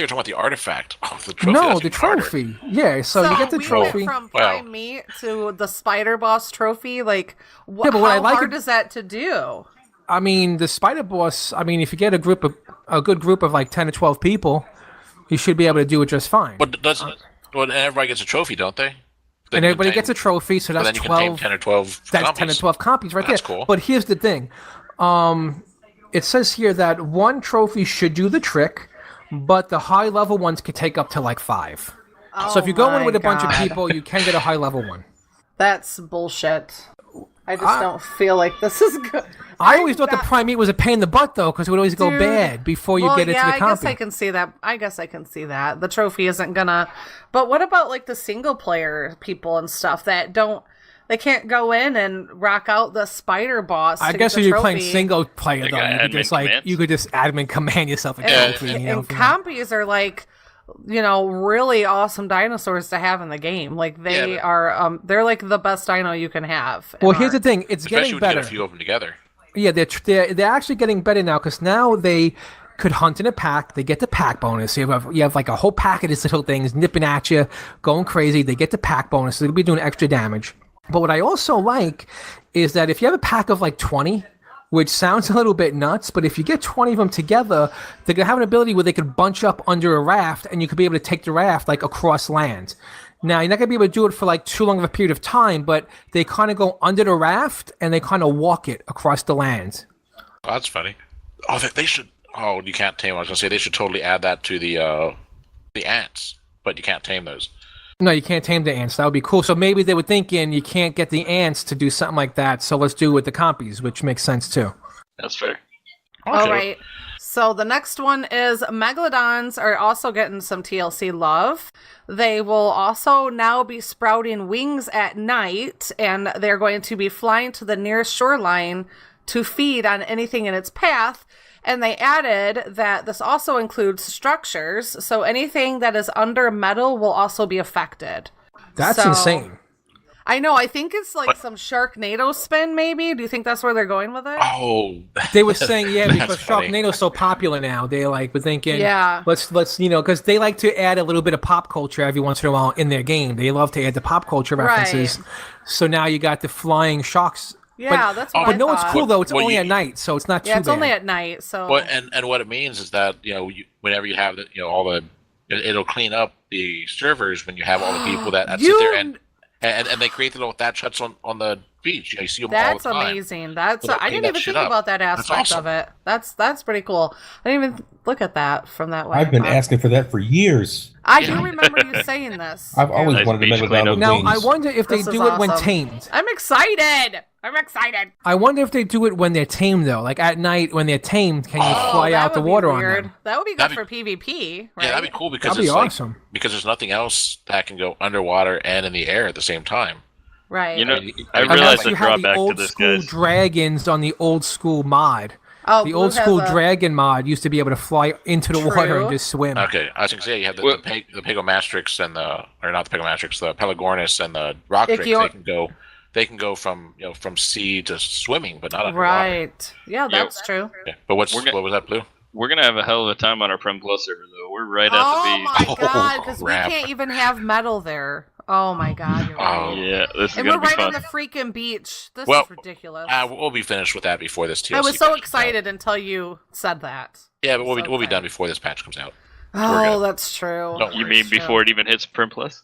were talking about the artifact. Oh, the trophy. No, the trophy. Yeah, so you get the trophy. Went from prime meat to the Spider Boss trophy. Like, how hard is that to do? I mean, the Spider Boss. I mean, if you get a good group of like 10 to 12 people, you should be able to do it just fine. But everybody gets a trophy, don't they? And everybody gets a trophy, so that's 12. Then you can tame 10 or 12 That's copies. 10 or 12 copies right That's there. Cool. But here's the thing. It says here that one trophy should do the trick, but the high level ones could take up to like 5. So if you go in with a bunch of people, you can get a high level one. That's bullshit. I just don't feel like this is good. I always thought the prime meat was a pain in the butt, though, because it would always go bad before you get into the company. I guess I can see that. The trophy isn't gonna... But what about, like, the single-player people and stuff that don't... They can't go in and rock out the Spider Boss. I guess if you're playing single-player, though, you could just admin command yourself a trophy. And compies are, like... really awesome dinosaurs to have in the game. Like they are, they're like the best dino you can have. Well, here's the thing: it's Especially getting better. When you get a few of them together. Yeah, they're actually getting better now, because now they could hunt in a pack. They get the pack bonus. You have like a whole pack of these little things nipping at you, going crazy. They get the pack bonus, so they'll be doing extra damage. But what I also like is that if you have a pack of like 20. Which sounds a little bit nuts, but if you get 20 of them together, they're going to have an ability where they could bunch up under a raft, and you could be able to take the raft, like, across land. Now, you're not going to be able to do it for, like, too long of a period of time, but they kind of go under the raft, and they kind of walk it across the land. Oh, that's funny. Oh, they should... Oh, you can't tame... I was going to say, they should totally add that to the ants, but you can't tame those. No, you can't tame the ants. That would be cool. So maybe they were thinking you can't get the ants to do something like that, so let's do it with the compies, which makes sense too. That's fair. Okay. All right. So the next one is Megalodons are also getting some TLC love. They will also now be sprouting wings at night, and they're going to be flying to the nearest shoreline to feed on anything in its path. And they added that this also includes structures, so anything that is under metal will also be affected. That's insane. I know, I think it's like some Sharknado spin, maybe? Do you think that's where they're going with it? Oh. They were saying, because Sharknado's so popular now, they were thinking, let's because they like to add a little bit of pop culture every once in a while in their game. They love to add the pop culture references. Right. So now you got the flying sharks. Yeah, that's what I know thought. What's cool, though, it's only at night, so it's not too bad. Yeah, it's only at night, so... But, and what it means is that, whenever you have, all the... It'll clean up the servers when you have all the people that sit there and they create the little thatch huts on the beach. You see them all the time. That's amazing. I didn't even think about that aspect of it. That's pretty cool. I didn't even look at that from that way. I've been asking for that for years. I do remember you saying this. I've always wanted to make a Now, I wonder if they do it when tamed. I'm excited. I wonder if they do it when they're tamed, though. Like at night when they're tamed, can you fly out the water on them? That would be good for PvP, right? Yeah, that'd be cool because that'd be awesome. Because there's nothing else that can go underwater and in the air at the same time. Right. I realized the drawback to this, guys. Old school dragons on the old school mod. Oh, the old school dragon mod used to be able to fly into the water and just swim. Okay, I was going to say you have the Pegomastrix and the Pelagornis and the Rocktrix. They can go from from sea to swimming, but not underwater. Right. Yeah, that's true. Yeah. But what was that, Blue? We're gonna have a hell of a time on our Prem Plus server, though. We're right at the beach. Oh my god, because we can't even have metal there. Oh my god, you're right. Yeah, this is and gonna we're be fun. on the freaking beach. This is ridiculous. We'll be finished with that before this TLC. I was so excited until you said that. Yeah, but we'll be done before this patch comes out. Oh, that's true. Don't You worry. mean before it even hits Print Plus?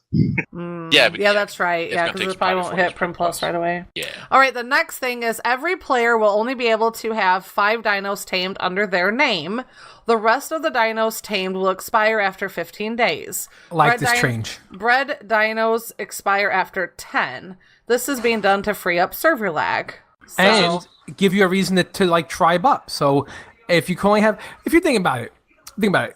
Yeah, Yeah, that's right. it's Yeah, gonna because take it some probably time won't before hit it's Print Plus right away. Yeah. All right, the next thing is every player will only be able to have 5 dinos tamed under their name. The rest of the dinos tamed will expire after 15 days. Like this change. Bred dinos expire after 10. This is being done to free up server lag. So, And give you a reason to like tribe up. So if you can only have, if you think about it,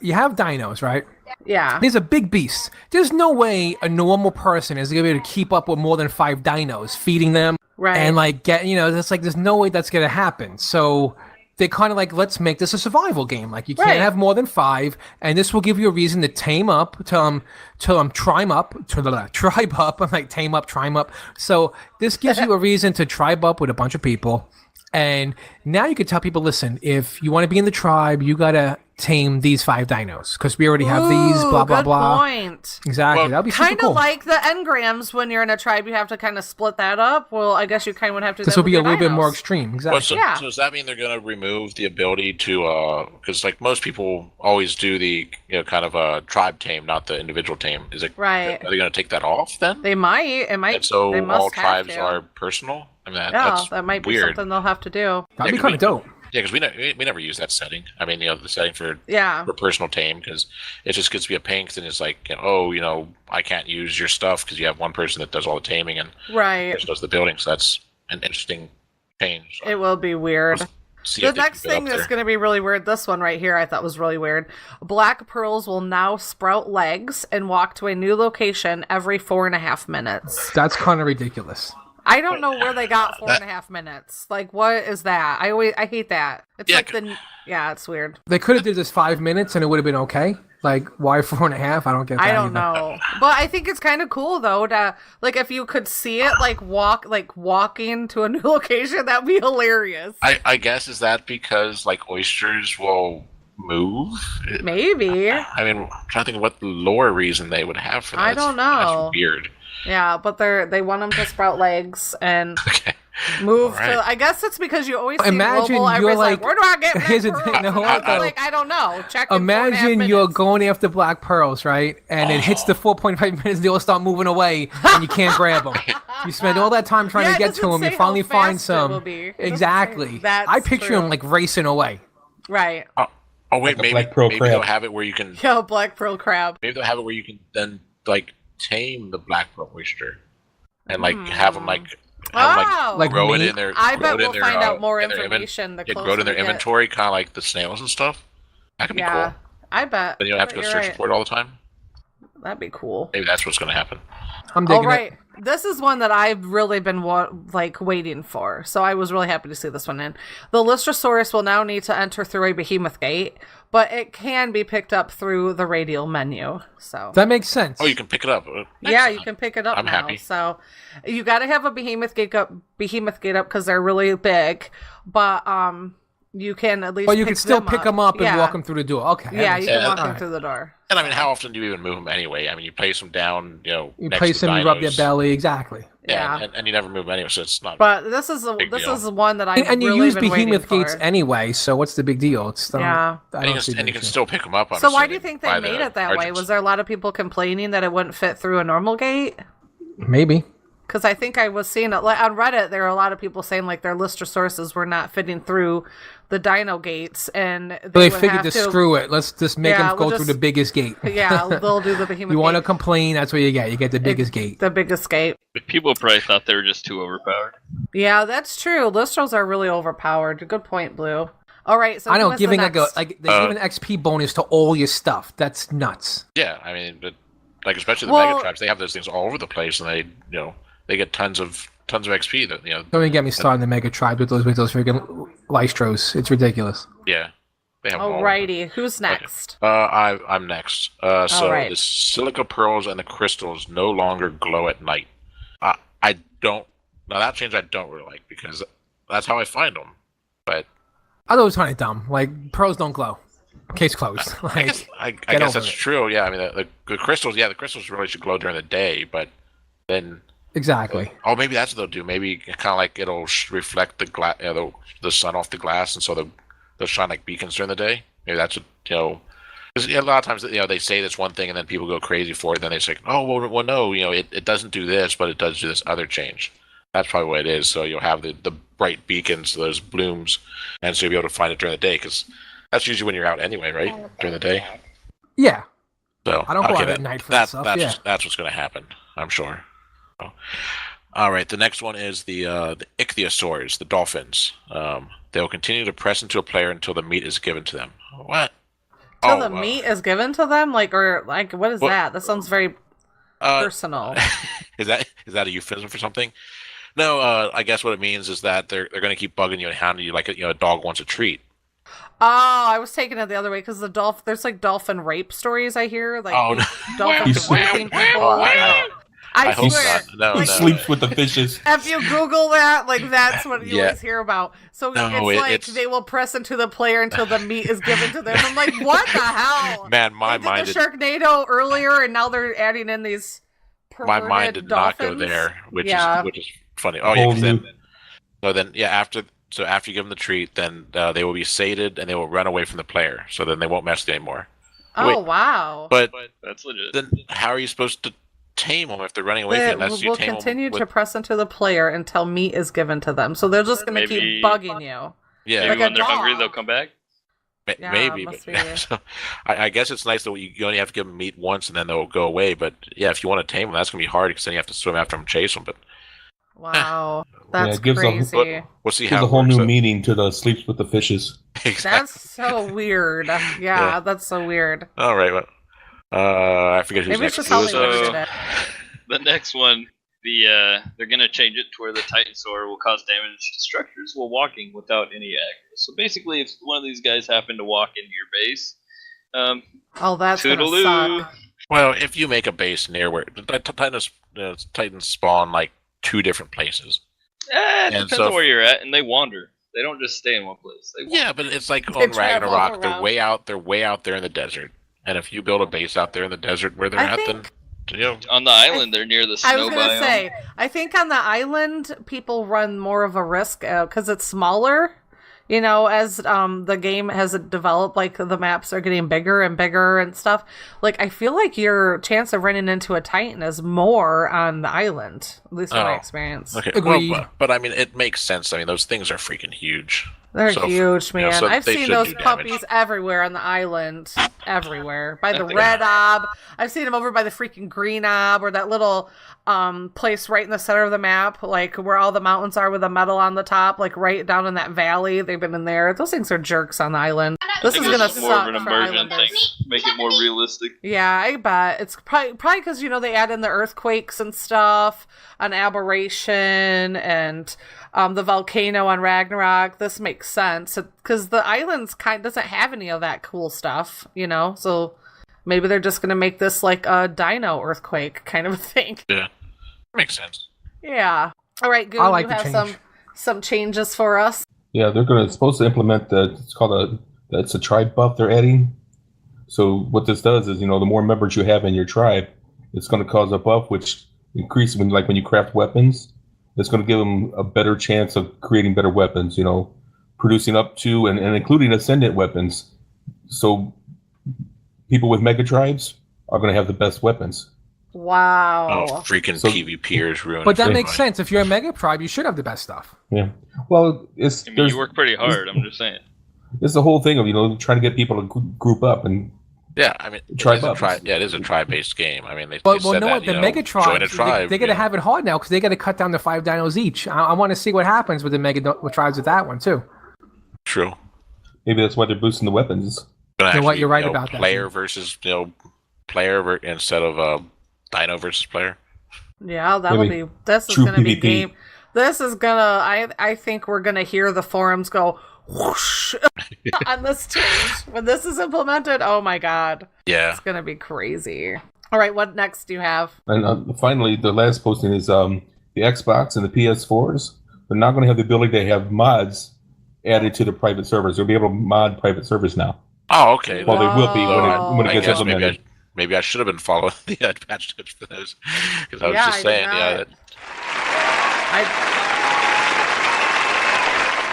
you have dinos, right? yeah. There's a big beast. There's no way a normal person is gonna be able to keep up with more than 5 dinos, feeding them, Right. and like it's like there's no way that's gonna happen. So they kind of like, let's make this a survival game. Like you can't Right. have more than 5, and this will give you a reason to tame up, tribe up. I'm like tame up, tribe up. So this gives you a reason to tribe up with a bunch of people. And now you can tell people, listen, if you want to be in the tribe, you gotta tame these 5 dinos because we already have these. Blah blah good blah. point. Exactly. Well, That'd be super Kind of cool. like the engrams when you're in a tribe, you have to kind of split that up. Well, I guess you kind of would have to do This that will with be a your little bit more dinos. extreme. Exactly. Well, so, Yeah. so does that mean they're going to remove the ability to, because like most people always do the, kind of a tribe tame, not the individual tame. Is it Right. Are they going to take that off then? They might. It might. And so they must all have tribes to. are personal. I mean, Yeah, that's that might be weird. something they'll have to do. That'd be Yeah, 'cause kind of dope. Yeah, because we never use that setting. I mean, the setting for Yeah. personal tame, because it just gets to be a pain. Because then it's like, I can't use your stuff because you have one person that does all the taming and Right. just does the building. So that's an interesting change. It will be weird. See The if they next keep it up thing that's there. going to be really weird, this one right here, I thought was really weird. Black pearls will now sprout legs and walk to a new location every 4.5 minutes. That's kind of ridiculous. I don't know where they got 4.5 minutes. Like, what is that? I hate that. It's Yeah, like it's weird. They could have did this 5 minutes and it would have been okay. Like, why 4.5? I don't get that. I don't either. know. But I think it's kind of cool though to like if you could see it walking to a new location, that'd be hilarious. I guess is that because like oysters will move? Maybe. I mean, I'm trying to think of what lore reason they would have for that. I don't know. That's weird. Yeah, but they want them to sprout legs and Okay. move All right. to. I guess it's because you always see Imagine Global, you're everybody's like- where do I get black Here's the pearls? thing, no, hold I'm on. like, I don't know. Check in 4.5 Imagine minutes. you're going after black pearls, right? And it hits the 4.5 minutes, they all start moving away, and you can't grab them. You spend all that time trying Yeah, to it get to doesn't them. You say finally how find fast it will some. be. It doesn't say- Exactly. That's I picture true. them like racing away. Right. Oh wait, Like a maybe black pearl crab. they'll have it where you can. Yo, black pearl crab. Maybe they'll have it where you can then like tame the black pearl oyster, and like have them like Oh. Like grow it meat? in their. I grow bet it in we'll their, find out more in their information the yeah, closer grow it in their we get. inventory, kind of like the snails and stuff. That could be Yeah, cool. I bet. But you don't have to go You're searching right. for it all the time. That'd be cool. Maybe that's what's going to happen. I'm All digging right. it. This is one that I've really been waiting for. So I was really happy to see this one in. The Lystrosaurus will now need to enter through a behemoth gate, but it can be picked up through the radial menu. So That makes sense. Oh, you can pick it up. yeah, you can pick it up I'm now. happy. So you got to have a behemoth gate up because they're really big, but you can at least But you can still pick them up and Yeah. walk them through the door. Okay. that Yeah, makes you can sense. walk them Alright. through the door. And I mean, how often do you even move them anyway? I mean, you place them down, You next place to them, you rub their dinos. belly. Exactly. Yeah, Yeah. and you never move them anyway, so it's not. But this is Big deal. one that I've And you really use been waiting behemoth gates for. anyway, so what's the big deal? It's Yeah. and you can still pick them up. I'm So why do you assuming, think they by made the it that way? merchants. Was there a lot of people complaining that it wouldn't fit through a normal gate? Maybe. Because I think I was seeing it on Reddit. There were a lot of people saying like their Lystrosaurus were not fitting through the dino gates, and They would figured have to screw it. Let's just make Yeah, them go we'll through just- the biggest gate. Yeah, they'll do the behemoth. You want to gate. complain? That's what you get. You get the biggest gate. The biggest gate. People probably thought they were just too overpowered. Yeah, that's true. Lystros are really overpowered. Good point, Blue. All right, so I who know, is giving the like a next? they give an XP bonus to all your stuff. That's nuts. Yeah, I mean, but like especially the Well- mega tribes, they have those things all over the place, and they get tons of XP. That Don't even get me started on the mega tribe with those freaking Lystros. It's ridiculous. yeah, they have. them all over. Alrighty, who's next? I'm next. So Alright. the silica pearls and the crystals no longer glow at night. I don't. Now that change I don't really like because that's how I find them. But I thought it was kind of dumb. Like, pearls don't glow. Case closed. I Like, guess, I get guess over that's it. true. Yeah, I mean the crystals. Yeah, the crystals really should glow during the day, but then. exactly. Oh, maybe that's what they'll do. Maybe kind of like it'll reflect the sun off the glass, and so they'll shine like beacons during the day. Maybe that's what Because a lot of times, they say this one thing and then people go crazy for it. And then they say, "Oh, well, no, it doesn't do this, but it does do this other change." That's probably what it is. So you'll have the bright beacons, those blooms, and so you'll be able to find it during the day because that's usually when you're out anyway, right? During the day. Yeah. So I don't go out at night for that stuff. That's what's going to happen, I'm sure. So, all right, the next one is the ichthyosaurs, the dolphins. They will continue to press into a player until the meat is given to them. What? Till the meat is given to them? What is that? That sounds very personal. Is that a euphemism for something? No, I guess what it means is that they're going to keep bugging you and hounding you like a dog wants a treat. Oh, I was taking it the other way because there's like dolphin rape stories I hear. Like dolphins raping people. I hope swear. not. No, he sleeps with the fishes. If you Google that, that's what you always hear about. So it's they will press into the player until the meat is given to them. I'm like, what the hell? Man, my they mind did the Sharknado earlier, and now they're adding in these my mind did dolphins. not go there, which is funny. Oh yeah, after you give them the treat, then they will be sated and they will run away from the player. So then they won't mess with you anymore. Oh wow! But that's legit. Then how are you supposed to tame them if they're running away from you? Will continue to press into the player until meat is given to them. So they're just going to keep bugging you. Yeah, maybe when they're hungry, they'll come back. Maybe. So, I guess it's nice that you only have to give them meat once and then they'll go away. But yeah, if you want to tame them, that's going to be hard because then you have to swim after them and chase them. But wow, that's crazy. We'll see how it a whole works, new meaning to the sleeps with the fishes. Exactly. That's so weird. Yeah, that's so weird. All right, well, I forget who's Maybe next. it's just how they worded it. The next one, they're gonna change it to where the Titanosaur will cause damage to structures while walking without any aggro. So basically, if one of these guys happen to walk into your base, that's toodaloo. gonna suck. Well, if you make a base near where Titans spawn like 2 different places. It depends on where you're at, and they wander. They don't just stay in one place. Yeah, but it's like on Ragnarok. They're way out there in the desert. And if you build a base out there in the desert where they're then on the island, they're near the snow biome. I was gonna say, I think on the island, people run more of a risk because it's smaller. As the game has developed, like the maps are getting bigger and bigger and stuff. Like I feel like your chance of running into a Titan is more on the island, at least in my experience. Okay, well, but I mean, it makes sense. I mean, those things are freaking huge. They're huge, man. So I've seen those puppies everywhere on the island. Everywhere. By the red ob. I've seen them over by the freaking green ob, or that little place right in the center of the map, like where all the mountains are with the metal on the top, like right down in that valley. They've been in there. Those things are jerks on the island. This is gonna suck more of an for immersion thing. islanders. Make it more realistic. Yeah, I bet. It's probably because, they add in the earthquakes and stuff, an aberration, and the volcano on Ragnarok. This makes sense because the islands doesn't have any of that cool stuff, so maybe they're just going to make this like a dino earthquake kind of thing. Yeah, makes sense. Yeah. All right, Goon, you have some changes for us. Yeah, they're supposed to implement it's a tribe buff they're adding. So what this does is, the more members you have in your tribe, it's going to cause a buff which increases when you craft weapons. It's going to give them a better chance of creating better weapons, producing up to and including ascendant weapons. So people with mega tribes are going to have the best weapons. Wow. Oh, freaking PvPers ruined. But that makes sense. If you're a mega tribe, you should have the best stuff. Yeah. Well, you work pretty hard. I'm just saying. It's the whole thing of trying to get people to group up and. Yeah, I mean, it is a tribe-based game. I mean, the mega tribes, join a tribe. They're going to have it hard now because they got to cut down to 5 dinos each. I want to see what happens with the mega tribes with that one too. True. Maybe that's why they're boosting the weapons. You're right about that. Player versus player instead of dino versus player. Yeah, this is going to be game. This is gonna. I think we're going to hear the forums go whoosh on this change when this is implemented. Oh my god. Yeah. It's going to be crazy. All right, what next do you have? And finally, the last posting is the Xbox and the PS4s. They're not going to have the ability to have mods added to the private servers. They'll be able to mod private servers now. Oh, okay. Well, they will be when it gets implemented. Maybe I should have been following the patch notes for those because I was just saying,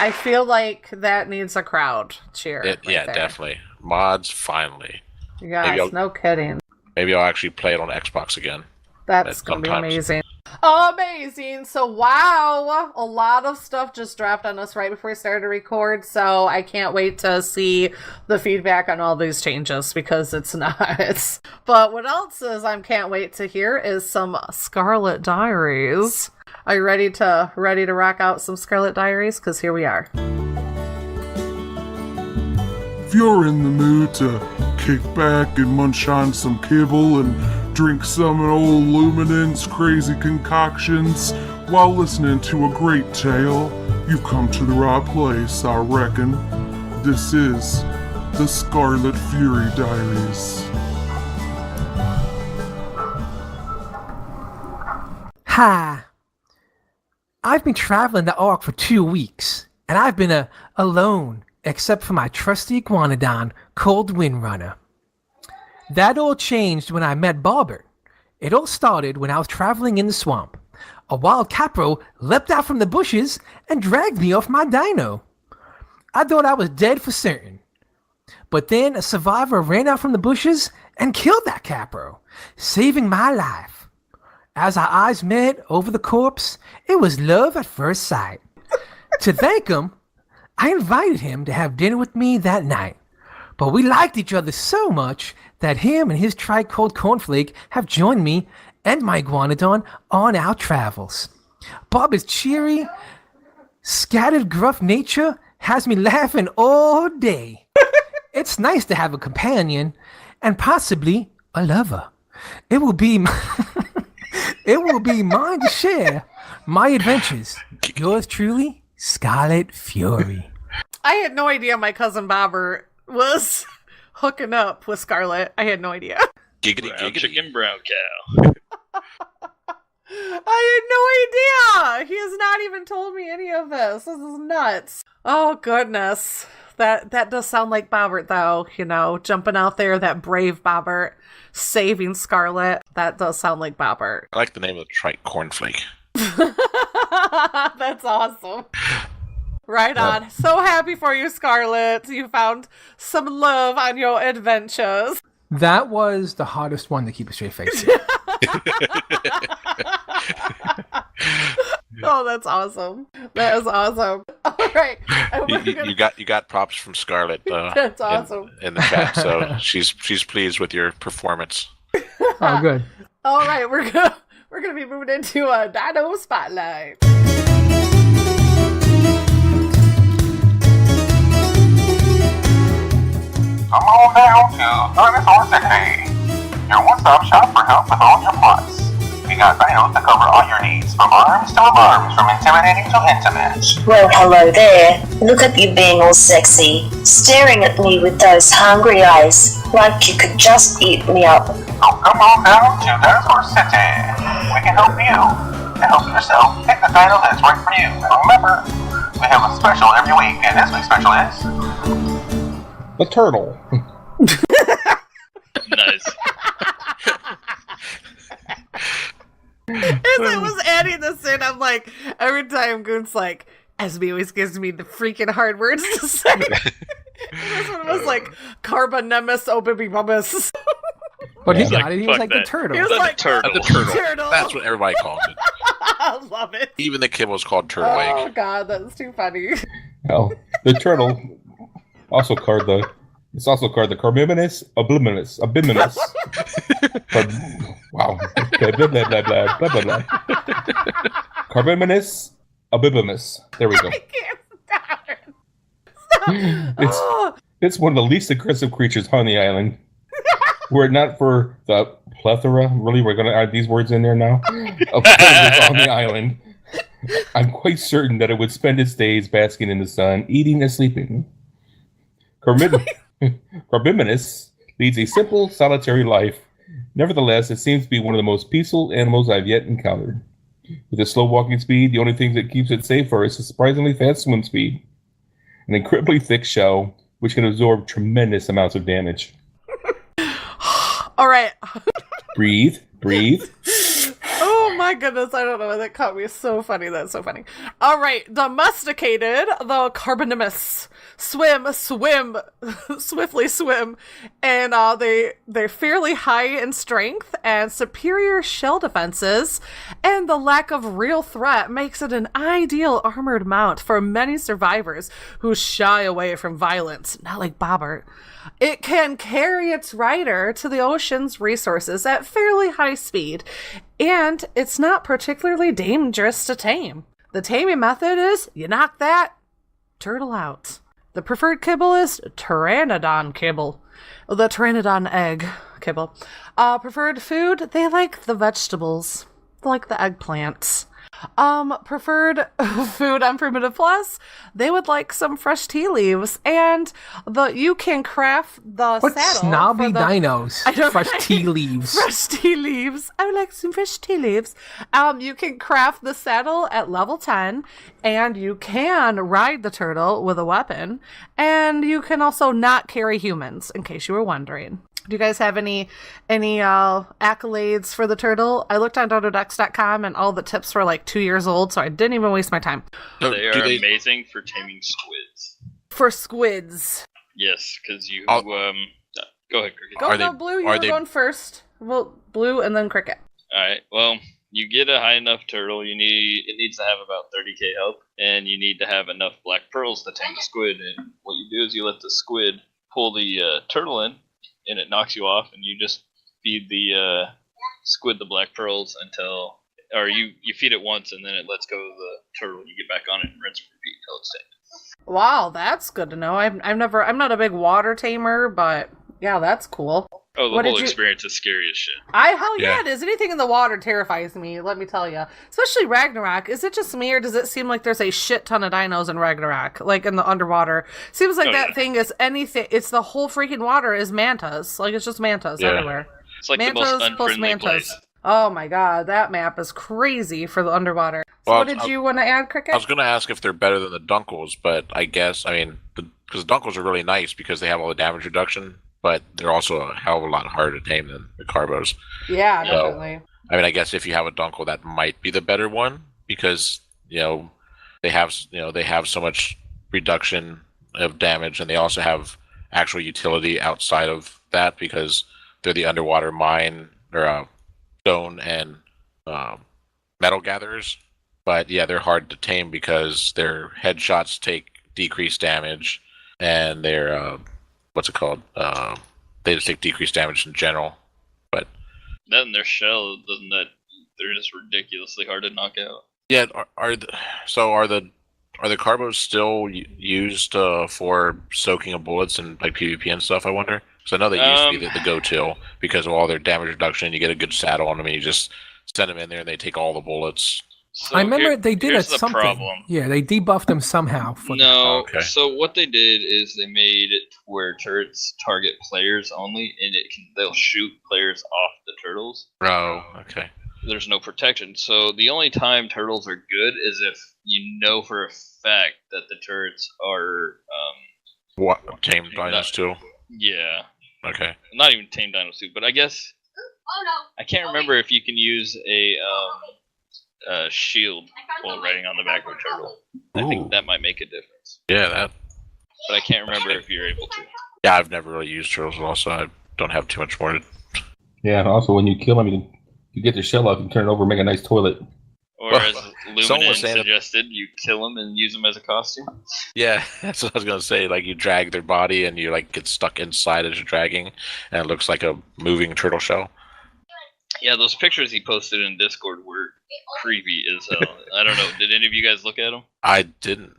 I feel like that needs a crowd cheer. Definitely. Mods, finally. Yes, no kidding. Maybe I'll actually play it on Xbox again. That's going to be amazing. Amazing. So, wow. A lot of stuff just dropped on us right before we started to record. So, I can't wait to see the feedback on all these changes because it's nuts. But what else is I can't wait to hear is some Scarlet Diaries. Are you ready to rock out some Scarlet Diaries? Because here we are. If you're in the mood to kick back and munch on some kibble and drink some old Luminance crazy concoctions while listening to a great tale, you've come to the right place, I reckon. This is the Scarlet Fury Diaries. Hi. I've been traveling the Ark for 2 weeks, and I've been alone, except for my trusty iguanodon, Cold Windrunner. That all changed when I met Bourchert. It all started when I was traveling in the swamp. A wild capro leapt out from the bushes and dragged me off my dino. I thought I was dead for certain. But then a survivor ran out from the bushes and killed that capro, saving my life. As our eyes met over the corpse, it was love at first sight. To thank him, I invited him to have dinner with me that night. But we liked each other so much that him and his tri-cold cornflake have joined me and my iguanodon on our travels. Bob's cheery, scattered gruff nature has me laughing all day. It's nice to have a companion and possibly a lover. It will be mine to share my adventures. Yours truly, Scarlet Fury. I had no idea my cousin Bobbert was hooking up with Scarlet. I had no idea. Giggity, Brown giggity. chicken, brown cow. I had no idea. He has not even told me any of this. This is nuts. Oh, goodness. That does sound like Bobbert, though. You know, jumping out there, that brave Bobbert, saving Scarlet. That does sound like Bobbert. I like the name of the trike cornflake. That's awesome. Right on. So happy for you, Scarlet. You found some love on your adventures. That was the hardest one to keep a straight face. Oh, that's awesome. That is awesome. All right. You got props from Scarlett. That's awesome. In the chat, so she's pleased with your performance. Oh, good. All right, we're gonna be moving into a Dino Spotlight. Come on down to Dinosaur City, your one-stop shop for help with all your plots. We got dinos to cover all your needs, from arms to alarms, from intimidating to intimate. Well, hello there. Look at you being all sexy, staring at me with those hungry eyes, like you could just eat me up. So come on down to Dinosaur City. We can help you. To help yourself, pick the dino that's right for you. And remember, we have a special every week, and this week's special is... The turtle. Nice. As I was adding this in, I'm like, every time Goon's like, Esme always gives me the freaking hard words to say. This one was like, Carbonemus obibibubus. But he got it. He was like the turtle. He was like, turtle. The turtle. Turtle. That's what everybody calls it. I love it. Even the kibble is called turtle Oh, egg. God, that's too funny. Well, the turtle also called the Carbonemus obliminus. Wow. Okay, blah, blah, blah, blah, blah, blah, blah. Carbonemus obliminus. There we go. I can't stop. It's one of the least aggressive creatures on the island. Were it not for the plethora, really, we're going to add these words in there now, of predators on the island, I'm quite certain that it would spend its days basking in the sun, eating and sleeping. Carbonemus leads a simple, solitary life. Nevertheless, it seems to be one of the most peaceful animals I've yet encountered. With its slow walking speed, the only thing that keeps it safe is a surprisingly fast swim speed. An incredibly thick shell, which can absorb tremendous amounts of damage. All right. Breathe. Oh my my goodness, I don't know. That caught me so funny. That's so funny. All right, domesticated, the Carbonimus swiftly swim, and they're fairly high in strength and superior shell defenses, and the lack of real threat makes it an ideal armored mount for many survivors who shy away from violence, not like Bobbert. It can carry its rider to the ocean's resources at fairly high speed, and it's not particularly dangerous to tame. The taming method is you knock that turtle out. The preferred kibble is pteranodon kibble. The pteranodon egg kibble. Preferred food, they like the vegetables. They like the eggplants. Preferred food on Primitive Plus, they would like some fresh tea leaves, and you can craft the What saddle. snobby dinos? I know, Fresh right? tea leaves. Fresh tea leaves. I would like some fresh tea leaves. You can craft the saddle at level 10, and you can ride the turtle with a weapon, and you can also not carry humans, in case you were wondering. Do you guys have any accolades for the turtle? I looked on dododex.com and all the tips were like 2 years old, so I didn't even waste my time. They are amazing for taming squids. For squids. Yes, because you go ahead, Cricket. Go, Blue. You were going first. Well, Blue and then Cricket. All right. Well, you get a high enough turtle. It needs to have about 30k health, and you need to have enough black pearls to tame the squid. And what you do is you let the squid pull the turtle in, and it knocks you off, and you just feed the squid the black pearls or you feed it once, and then it lets go of the turtle. You get back on it and rinse and repeat until it's tamed. Wow, that's good to know. I'm not a big water tamer, but yeah, that's cool. Oh, the whole experience is scary as shit. Hell yeah, it is. Anything in the water terrifies me, let me tell you. Especially Ragnarok. Is it just me, or does it seem like there's a shit ton of dinos in Ragnarok? Like in the underwater. Seems like thing is anything. It's the whole freaking water is mantas. Like it's just mantas everywhere. It's like mantas the most unfriendly place. Oh my god, that map is crazy for the underwater. So what did you want to add, Cricket? I was going to ask if they're better than the Dunkles, but I guess, because the Dunkles are really nice because they have all the damage reduction, but they're also a hell of a lot harder to tame than the Carbos. Yeah, definitely. I guess if you have a Dunkel, that might be the better one because, they have so much reduction of damage, and they also have actual utility outside of that because they're the underwater mine or stone and metal gatherers. But yeah, they're hard to tame because their headshots take decreased damage, and their they just take decreased damage in general. But then their shell they're just ridiculously hard to knock out. Yeah, are the Carbos still used for soaking of bullets and like PvP and stuff? I wonder. Because I know they used to be the go-to because of all their damage reduction. You get a good saddle on them, and you just send them in there, and they take all the bullets. So I remember they did it something. Problem. Yeah, they debuffed them somehow. So what they did is they made it where turrets target players only, and they'll shoot players off the turtles. Oh, okay. There's no protection. So the only time turtles are good is if you know for a fact that the turrets are tamed dinos too. Yeah. Okay. Not even tamed dinos too, but I guess I can't remember if you can use a shield while riding on the back of a turtle. I think that might make a difference. Yeah, that. But I can't remember if you're able to. Yeah, I've never really used turtles at all, so I don't have too much more to. Yeah, and also when you kill them, you get the shell off, you turn it over, and make a nice toilet. Or as Luminin suggested, you kill them and use them as a costume. Yeah, that's what I was gonna say. Like you drag their body, and you like get stuck inside as you're dragging, and it looks like a moving turtle shell. Yeah, those pictures he posted in Discord were creepy as hell. I don't know. Did any of you guys look at them? I didn't,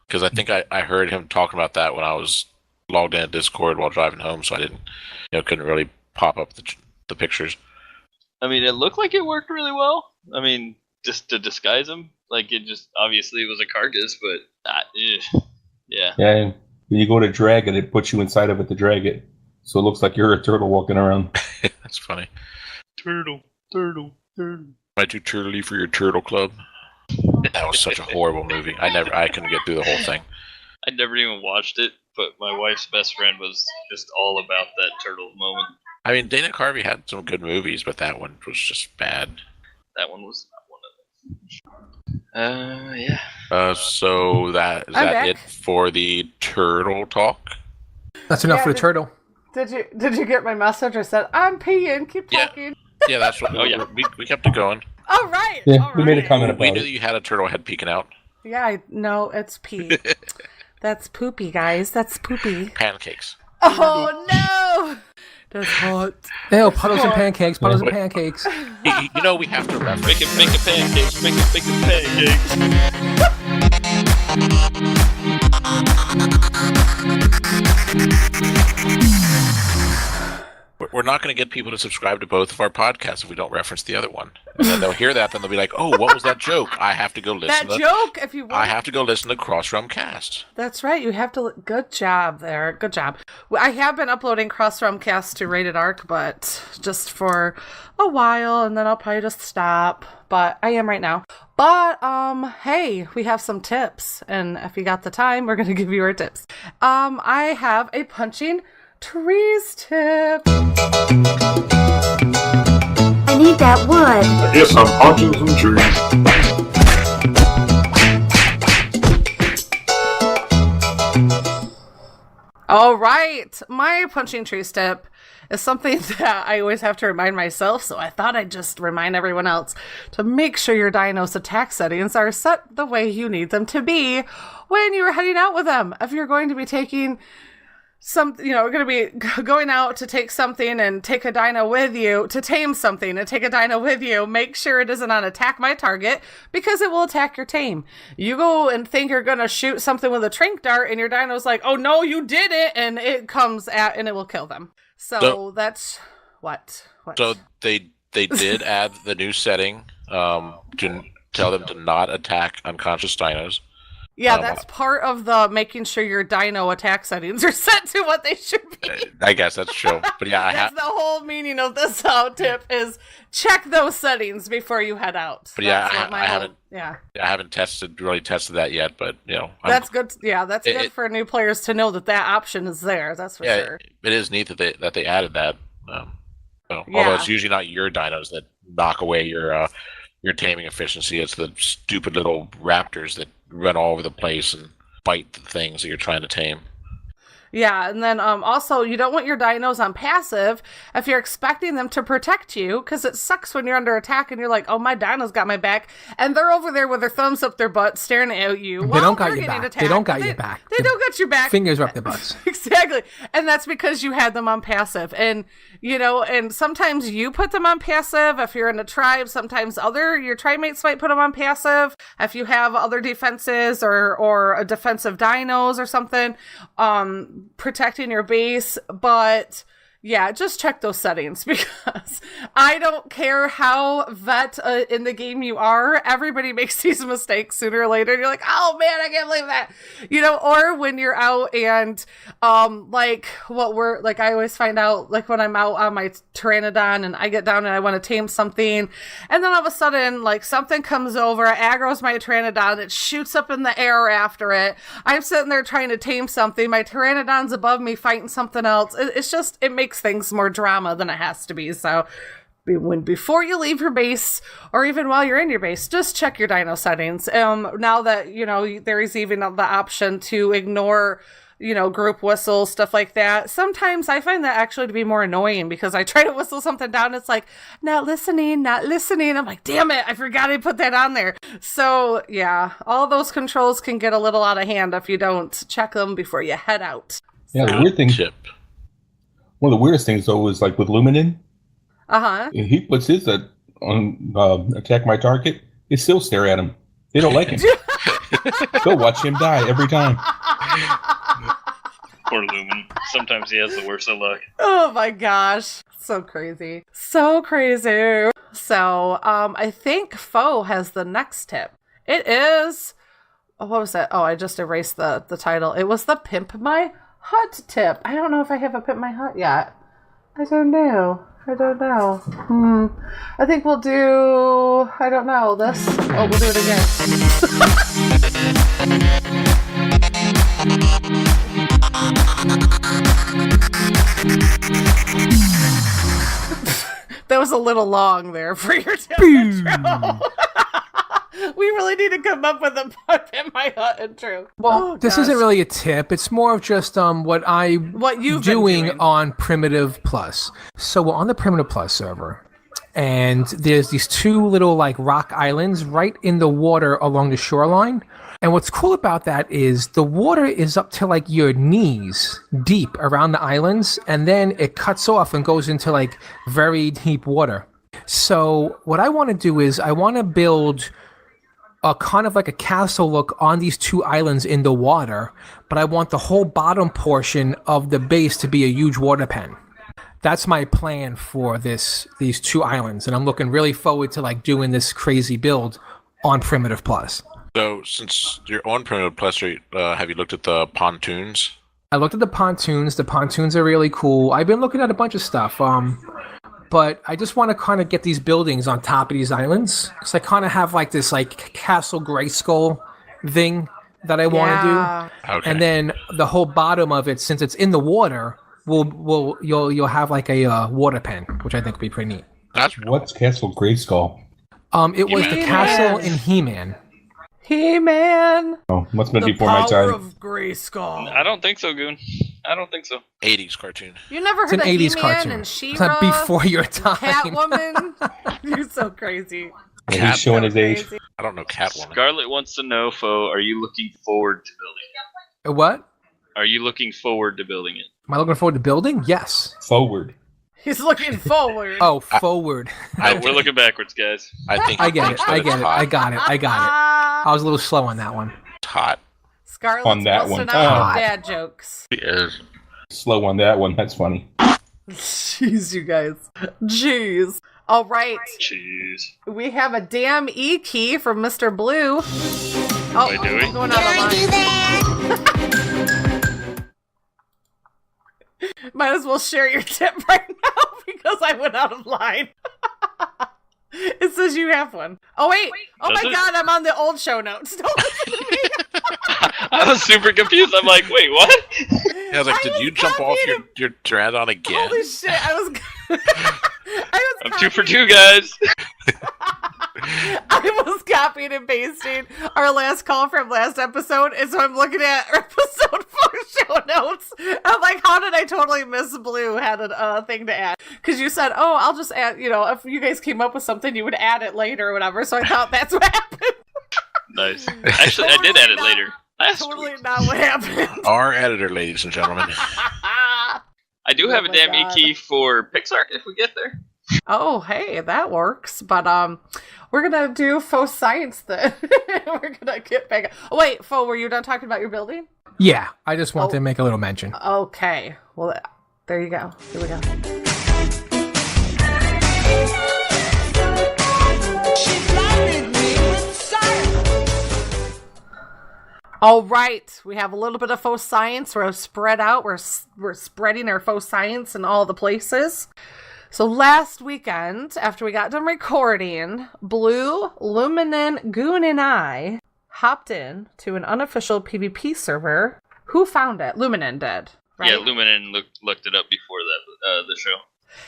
because I think I heard him talking about that when I was logged in at Discord while driving home, so I didn't, couldn't really pop up the pictures. I mean, it looked like it worked really well. I mean, just to disguise him, like it just obviously it was a carcass, but yeah. Yeah, and when you go to drag it, it puts you inside of it to drag it, so it looks like you're a turtle walking around. That's funny. Turtle. Am I too turtley for your turtle club? That was such a horrible movie. I couldn't get through the whole thing. I never even watched it, but my wife's best friend was just all about that turtle moment. I mean, Dana Carvey had some good movies, but that one was just bad. that one was not one of them. Yeah. So that is I'm that back. it for the turtle talk? That's enough for the turtle. Did you get my message? I said I'm peeing. Keep talking. Yeah, that's what. We kept it going. All right. Yeah, all we made a right. comment about We knew it. that you had a turtle head peeking out. Yeah, no, it's pee. That's poopy, guys. That's poopy. Pancakes. Oh no! That's hot. Ew, puddles and pancakes. Puddles and pancakes. You know we have to reference. Make a pancakes. Make a pancakes. We're not going to get people to subscribe to both of our podcasts if we don't reference the other one. And then they'll hear that, then they'll be like, "Oh, what was that joke? I have to go listen." That joke, if you want. I have to go listen to Crossrealm Cast. That's right. You have to. Good job there. Good job. I have been uploading Crossrealm Cast to Rated Arc, but just for a while, and then I'll probably just stop. But I am right now. But hey, we have some tips, and if you got the time, we're gonna give you our tips. I have a punching trees tip. I need that wood. I guess I'm punching some trees. All right, my punching trees tip is something that I always have to remind myself, so I thought I'd just remind everyone else to make sure your dino's attack settings are set the way you need them to be when you're heading out with them. If you're going to be taking we're going to be going out to take something and take a dino with you, to tame something and take a dino with you, make sure it isn't on attack my target, because it will attack your tame. You go and think you're going to shoot something with a trink dart, and your dino's like, oh no, you did it, and it comes at, and it will kill them. So that's what? So they did add the new setting to tell them to not attack unconscious dinos. Yeah, that's part of the making sure your dino attack settings are set to what they should be. I guess that's true. But yeah, that's the whole meaning of this tip is check those settings before you head out. But yeah, I haven't really tested that yet. But that's good. Yeah, that's good for new players to know that option is there. That's for sure. It is neat that they added that. Although it's usually not your dinos that knock away your taming efficiency, it's the stupid little raptors that run all over the place and bite the things that you're trying to tame. Yeah, and then also, you don't want your dinos on passive if you're expecting them to protect you, because it sucks when you're under attack and you're like, oh, my dino's got my back, and they're over there with their thumbs up their butt staring at you. They don't got your back. They don't got your back. They don't got your back. Fingers are up their butts. Exactly. And that's because you had them on passive. And, and sometimes you put them on passive if you're in a tribe. Sometimes your tribe mates might put them on passive if you have other defenses or a defensive dinos or something. Protecting your base, but yeah, just check those settings, because I don't care how vet in the game you are, everybody makes these mistakes sooner or later. You're like, oh man, I can't believe that, or when you're out and I always find out, like when I'm out on my Pteranodon and I get down and I want to tame something, and then all of a sudden like something comes over, aggro's my Pteranodon, it shoots up in the air after it. I'm sitting there trying to tame something, my Pteranodon's above me fighting something else. It makes things more drama than it has to be. So before you leave your base, or even while you're in your base, just check your dino settings. Now that there is even the option to ignore group whistles, stuff like that. Sometimes I find that actually to be more annoying, because I try to whistle something down, it's like, not listening. I'm like, damn it, I forgot I put that on there. So yeah, all those controls can get a little out of hand if you don't check them before you head out. Yeah, the weird thing. One of the weirdest things, though, is like with Luminin. He puts his on attack my target. They still stare at him. They don't like him. They'll watch him die every time. Poor Lumin. Sometimes he has the worst of luck. Oh my gosh. So crazy. So crazy. So, I think Foe has the next tip. It is... what was that? Oh, I just erased the title. It was the Pimp My Hut tip. I don't know if I have a Pimp My Hut yet. I don't know. I think we'll do... I don't know. This... Oh, we'll do it again. That was a little long there for your tip intro. We really need to come up with a Put in My Hut intro. Well, this isn't really a tip. It's more of just what you've doing on Primitive Plus. So we're on the Primitive Plus server, and there's these two little like rock islands right in the water along the shoreline. And what's cool about that is the water is up to like your knees deep around the islands, and then it cuts off and goes into like very deep water. So what I want to do is I want to build a kind of like a castle look on these two islands in the water, but I want the whole bottom portion of the base to be a huge water pen. That's my plan for these two islands, and I'm looking really forward to like doing this crazy build on Primitive Plus. So, since you're on Primitive Plus, have you looked at the pontoons? I looked at the pontoons. The pontoons are really cool. I've been looking at a bunch of stuff. But I just want to kind of get these buildings on top of these islands. Because I kind of have like this like Castle Grayskull thing that I want to do. Okay. And then the whole bottom of it, since it's in the water, you'll have like a water pen, which I think would be pretty neat. What's Castle Grayskull? It was the castle in He-Man. He-Man. Oh, must have been before my time. The power of Grayskull. I don't think so, Goon. I don't think so. 80s cartoon. You never heard It's an of 80s He-Man cartoon. and It's She-Ra? not before your time. Catwoman? You're so crazy. Yeah, he's showing his age. I don't know Catwoman. Scarlett wants to know, Fo, are you looking forward to building it? What? Are you looking forward to building it? Am I looking forward to building? Yes. Forward. He's looking forward. Oh, forward. We're looking backwards, guys. I think I get it. I get it. I got it. I was a little slow on that one. It's hot. Scarlett's On that busting one. out with dad jokes. He is. Slow on that one. That's funny. Jeez, you guys. Jeez. All right. Jeez. We have a damn E key from Mr. Blue. Oh, Wait, do we? going out of line. Might as well share your tip right now because I went out of line. It says you have one. Oh, wait. Oh, Does my it? God. I'm on the old show notes. Don't listen to me. I was super confused. I'm like, wait, what? I was like, did you jump off your Pteranodon again? Holy shit. I was I'm 2 for 2, guys. I was copying and pasting our last call from last episode, and so I'm looking at episode 4 show notes. I'm like, how did I totally miss Blue had a thing to add? Because you said, oh, I'll just add, if you guys came up with something, you would add it later or whatever, so I thought that's what happened. Nice. Actually, I did add it later. Totally not what happened. Our editor, ladies and gentlemen. I do have Oh a my damn God. E-key for Pix Ark if we get there. Oh, hey, that works. But we're gonna do faux science then. We're gonna get back. Oh, wait, Fo, were you done talking about your building? Yeah, I just wanted to make a little mention. Okay. Well, there you go. Here we go. All right, we have a little bit of faux science. We're spread out. We're spreading our faux science in all the places. So last weekend, after we got done recording, Blue, Luminin, Goon, and I hopped in to an unofficial PvP server. Who found it? Luminin did, right? Yeah, Luminin looked it up before the show.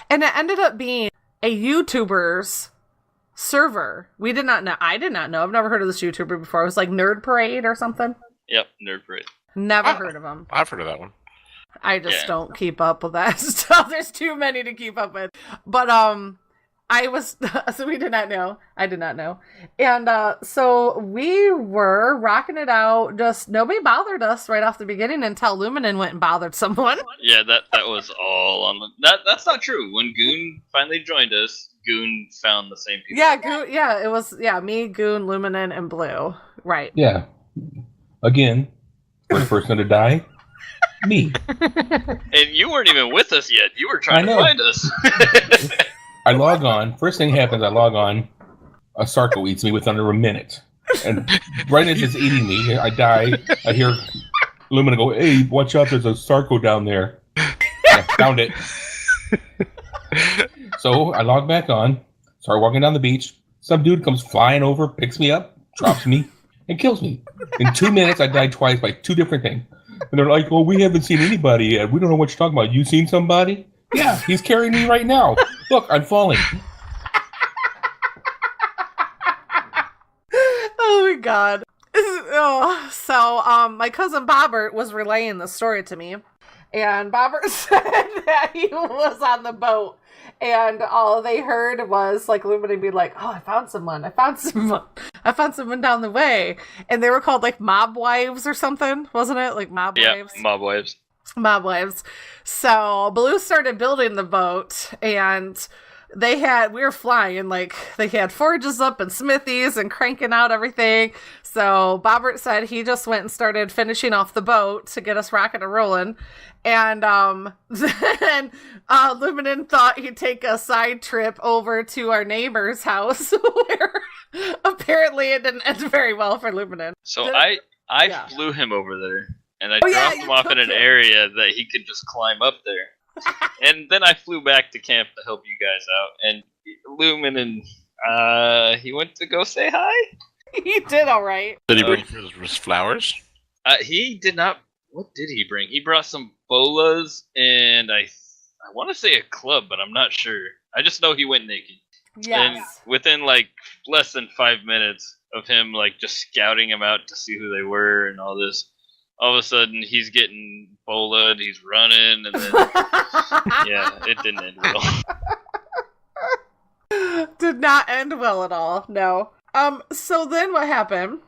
And it ended up being a YouTuber's server. We did not know. I did not know. I've never heard of this YouTuber before. It was like Nerd Parade or something. Yep, Nerd Parade. Never heard of him. I've heard of that one. I just don't keep up with that stuff. There's too many to keep up with. But I was so we did not know. I did not know. And so we were rocking it out. Just nobody bothered us right off the beginning until Luminin went and bothered someone. Yeah, that was all on the... That's not true. When Goon finally joined us, Goon found the same people. Yeah, Goon, yeah, it was me, Goon, Luminin, and Blue. Right. Yeah. Again, first person to die, me. And you weren't even with us yet. You were trying to find us. I log on. First thing happens, I log on. A Sarko eats me within under a minute. And right as it's eating me, I die. I hear Lumina go, hey, watch out, there's a Sarko down there. I found it. So I log back on, start walking down the beach. Some dude comes flying over, picks me up, drops me, and kills me. In 2 minutes, I died twice by 2 different things. And they're like, well, we haven't seen anybody yet. We don't know what you're talking about. You seen somebody? Yeah, he's carrying me right now. Look, I'm falling. Oh my god. So, my cousin Bobbert was relaying the story to me, and Bobbert said that he was on the boat, and all they heard was, like, Luminin be like, oh, I found someone down the way, and they were called, like, mob wives or something, wasn't it? Like, mob wives? Yeah, mob wives. Mob wives. So, Blue started building the boat, and we were flying, like, they had forges up and smithies and cranking out everything. So Bobbert said he just went and started finishing off the boat to get us rocking and rolling. And then Luminin thought he'd take a side trip over to our neighbor's house where apparently it didn't end very well for Luminin. So I flew him over there, and I dropped him off in an area that he could just climb up there. And then I flew back to camp to help you guys out, and Luminin, he went to go say hi. He did all right. Did he bring his flowers? He did not. What did he bring? He brought some bolas and I want to say a club, but I'm not sure. I just know he went naked. Yes. And within like less than 5 minutes of him like just scouting them out to see who they were and all this, all of a sudden he's getting bolaed, he's running, and then yeah, it didn't end well. Did not end well at all. No. So then what happened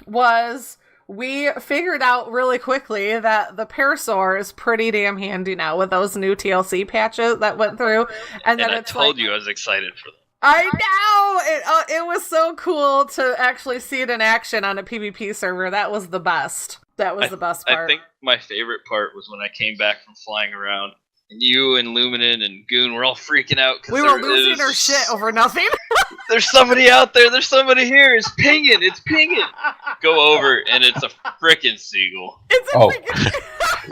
was we figured out really quickly that the Parasaur is pretty damn handy now with those new TLC patches that went through. And then I told you I was excited for them. I know! It was so cool to actually see it in action on a PvP server. That was the best. That was the best part. I think my favorite part was when I came back from flying around, and you and Luminin and Goon were all freaking out. We were losing our shit over nothing. There's somebody out there. There's somebody here. It's pinging. It's pinging. Go over, and it's a frickin' seagull.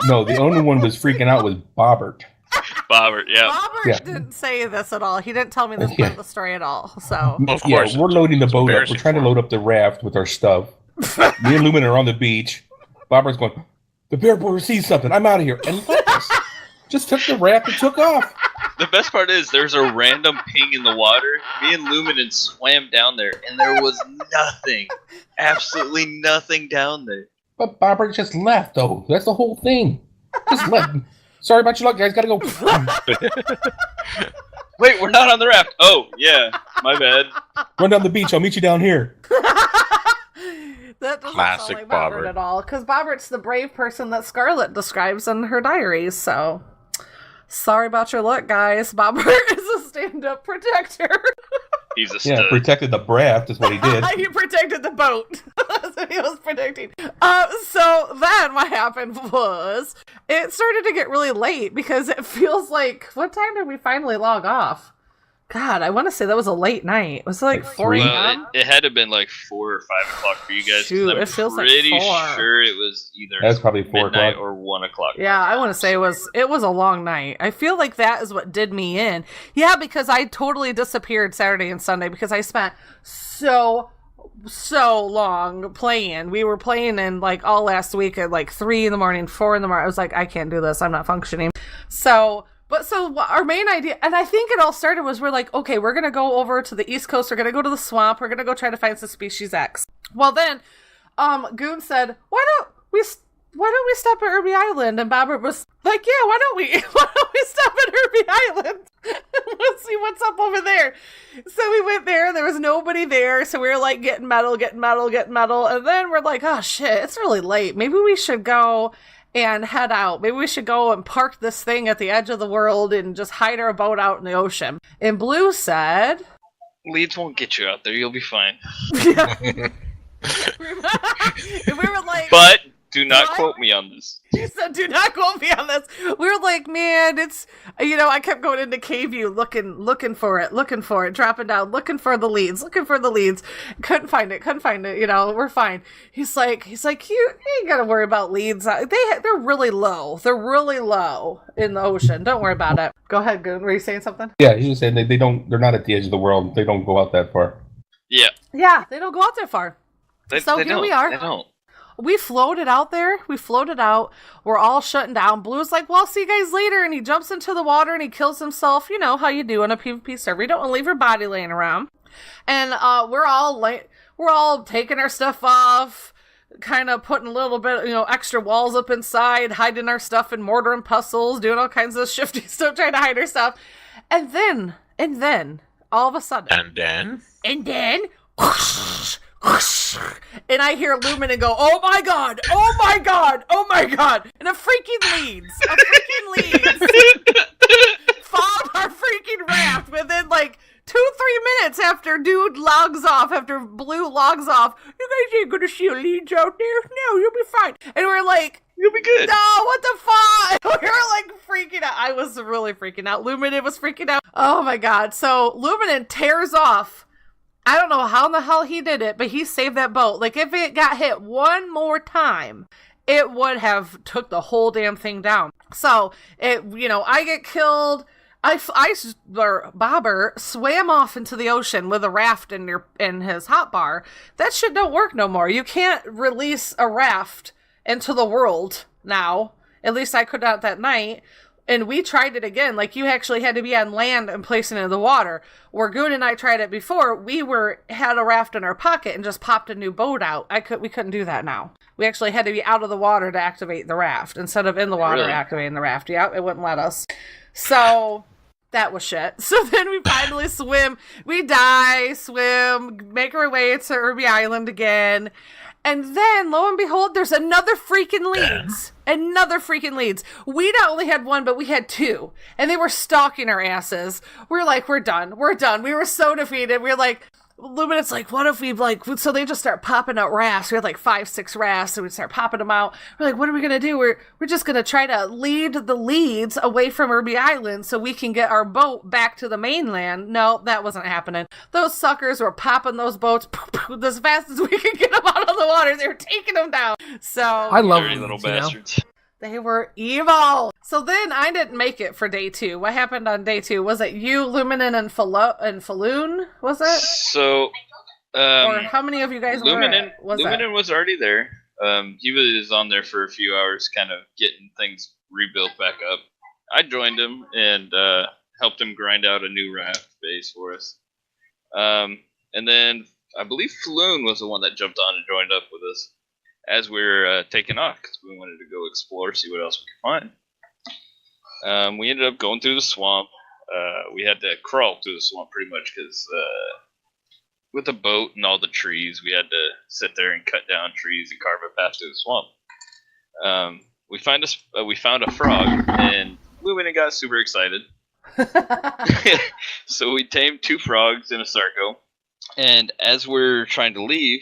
No, the only one was freaking out was Bobbert. Bobbert, yeah. Bobbert didn't say this at all. He didn't tell me this part of the story at all. So Of course, we're loading the boat up. We're trying to load up the raft with our stuff. Me and Luminin are on the beach. Bobbert's going, the bear boy sees something. I'm out of here. And look, just took the raft and took off. The best part is there's a random ping in the water. Me and Luminin swam down there, and there was nothing. Absolutely nothing down there. But Bobbert just left, though. That's the whole thing. Just left. Sorry about your luck, guys. Gotta go. Wait, we're not on the raft. Oh, yeah. My bad. Run down the beach. I'll meet you down here. That doesn't Classic sound like Bobbert at all. Because Bobbert's the brave person that Scarlett describes in her diaries, so sorry about your luck, guys. Bobbert is a stand-up protector. He's a stud. Yeah, protected the raft is what he did. He protected the boat. That's what he was protecting. So then what happened was it started to get really late because it feels like, what time did we finally log off? God, I want to say that was a late night. Was it like 4 a.m.? Well, it had to have been like 4 or 5 o'clock for you guys. Shoot, I'm it feels like pretty 4. sure it was either That's probably 4 midnight o'clock. or 1 o'clock. Yeah, I want to say it was a long night. I feel like that is what did me in. Yeah, because I totally disappeared Saturday and Sunday because I spent so long playing. We were playing in like all last week at like 3 in the morning, 4 in the morning. I was like, I can't do this. I'm not functioning. So our main idea, and I think it all started was we're like, okay, we're going to go over to the East Coast. We're going to go to the swamp. We're going to go try to find some Species X. Well, then, Goon said, why don't we stop at Irby Island? And Bobbert was like, yeah, why don't we stop at Irby Island? Let's see what's up over there. So we went there, and there was nobody there. So we were like getting metal. And then we're like, oh shit, it's really late. Maybe we should go and head out. Maybe we should go and park this thing at the edge of the world and just hide our boat out in the ocean. And Blue said, Leads won't get you out there. You'll be fine. Yeah. And we were like, but do not quote me on this. He said, do not quote me on this. We were like, man, it's, I kept going into cave view, looking for it, dropping down, looking for the leads. Couldn't find it, we're fine. He's like, you ain't gotta worry about leads. They're really low. They're really low in the ocean. Don't worry about it. Go ahead, Goon. Were you saying something? Yeah, he was saying they're not at the edge of the world. They don't go out that far. Yeah. Yeah, they don't go out that far. So here we are. They don't. we floated out there. We floated out. We're all shutting down. Blue's like, well, I'll see you guys later. And he jumps into the water and he kills himself. You know how you do on a PvP server. You don't want to leave your body laying around. And we're all taking our stuff off, kind of putting a little bit, extra walls up inside, hiding our stuff in mortar and pestles, doing all kinds of shifty stuff, trying to hide our stuff. And then, all of a sudden. And then, whoosh, whoosh, and I hear Luminin go, oh my god, oh my god, oh my god. And a freaking leads followed our freaking raft within like 2-3 minutes after Blue logs off. You guys ain't gonna see a leads out there? No, you'll be fine. And we're like, you'll be good. No, what the fuck? We were like freaking out. I was really freaking out. Luminin was freaking out. Oh my god. So Luminin tears off. I don't know how in the hell he did it, but he saved that boat. Like, if it got hit one more time, it would have took the whole damn thing down. So, I get killed. Bobber swam off into the ocean with a raft in his hotbar. That shit don't work no more. You can't release a raft into the world now. At least I could not that night. And we tried it again. Like, you actually had to be on land and place it in the water. Where Goon and I tried it before, we had a raft in our pocket and just popped a new boat out. We couldn't do that now. We actually had to be out of the water to activate the raft instead of in the water activating the raft. Yeah, it wouldn't let us. So that was shit. So then we finally swim. We swim, make our way to Irby Island again. And then, lo and behold, there's another freaking leads. We not only had one, but we had two. And they were stalking our asses. We're like, we're done. We were so defeated. We were like, Luminous like, what if we so they just start popping out rafts. We had like 5-6 rafts, and we start popping them out. We're like, what are we gonna do? We're just gonna try to lead the leads away from Irby Island so we can get our boat back to the mainland. No, that wasn't happening. Those suckers were popping those boats as fast as we could get them out of the water. They were taking them down. So I love dirty little bastards. They were evil. So then I didn't make it for day 2. What happened on day 2? Was it you, Luminin, and Falloon? Was it? So, or how many of you guys Luminin was already there. He was on there for a few hours, kind of getting things rebuilt back up. I joined him and helped him grind out a new raft base for us. And then I believe Falloon was the one that jumped on and joined up with us as we were taking off, because we wanted to go explore, see what else we could find. We ended up going through the swamp. We had to crawl through the swamp pretty much, because with the boat and all the trees, we had to sit there and cut down trees and carve a path through the swamp. We found a frog, and Luminin got super excited. So we tamed 2 frogs and a Sarco, and as we're trying to leave,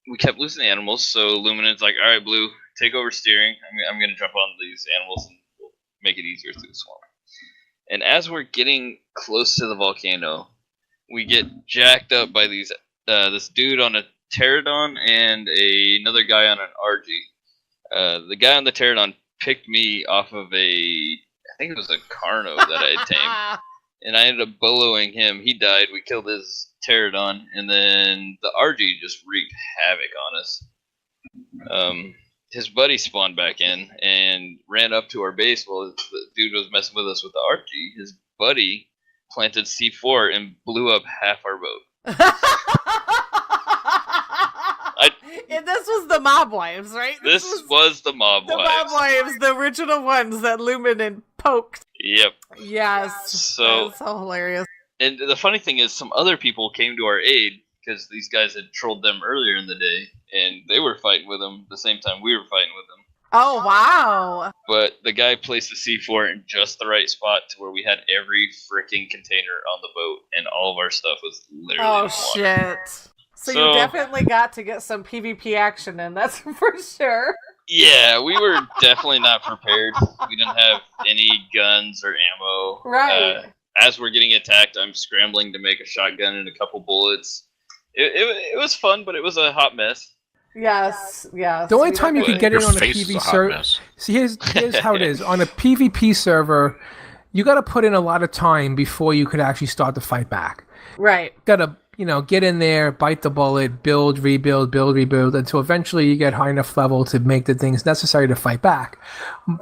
we kept losing animals, so Luminan's like, alright, Blue, take over steering. I'm going to jump on these animals and we'll make it easier through the swamp. And as we're getting close to the volcano, we get jacked up by this dude on a pterodon and another guy on an RG. The guy on the pterodon picked me off of I think it was a Carno that I had tamed. And I ended up boloing him. He died. We killed his pterodon, and then the RG just wreaked havoc on us. His buddy spawned back in and ran up to our base while the dude was messing with us with the RG. His buddy planted C4 and blew up half our boat. And this was the mob wives, right? This was the mob wives. The mob wives, the original ones that Luminin poked. Yep. Yes. So that's so hilarious. And the funny thing is, some other people came to our aid because these guys had trolled them earlier in the day, and they were fighting with them the same time we were fighting with them. Oh, wow. But the guy placed the C4 in just the right spot to where we had every freaking container on the boat, and all of our stuff was literally in the water. Shit. So you definitely got to get some PvP action in, that's for sure. Yeah, we were definitely not prepared. We didn't have any guns or ammo. Right. As we're getting attacked, I'm scrambling to make a shotgun and a couple bullets. It was fun, but it was a hot mess. Yes. The only time you could get in on a PvP server... See, here's how it is. On a PvP server, you got to put in a lot of time before you could actually start to fight back. Right. Got to get in there, bite the bullet, build, rebuild, until eventually you get high enough level to make the things necessary to fight back.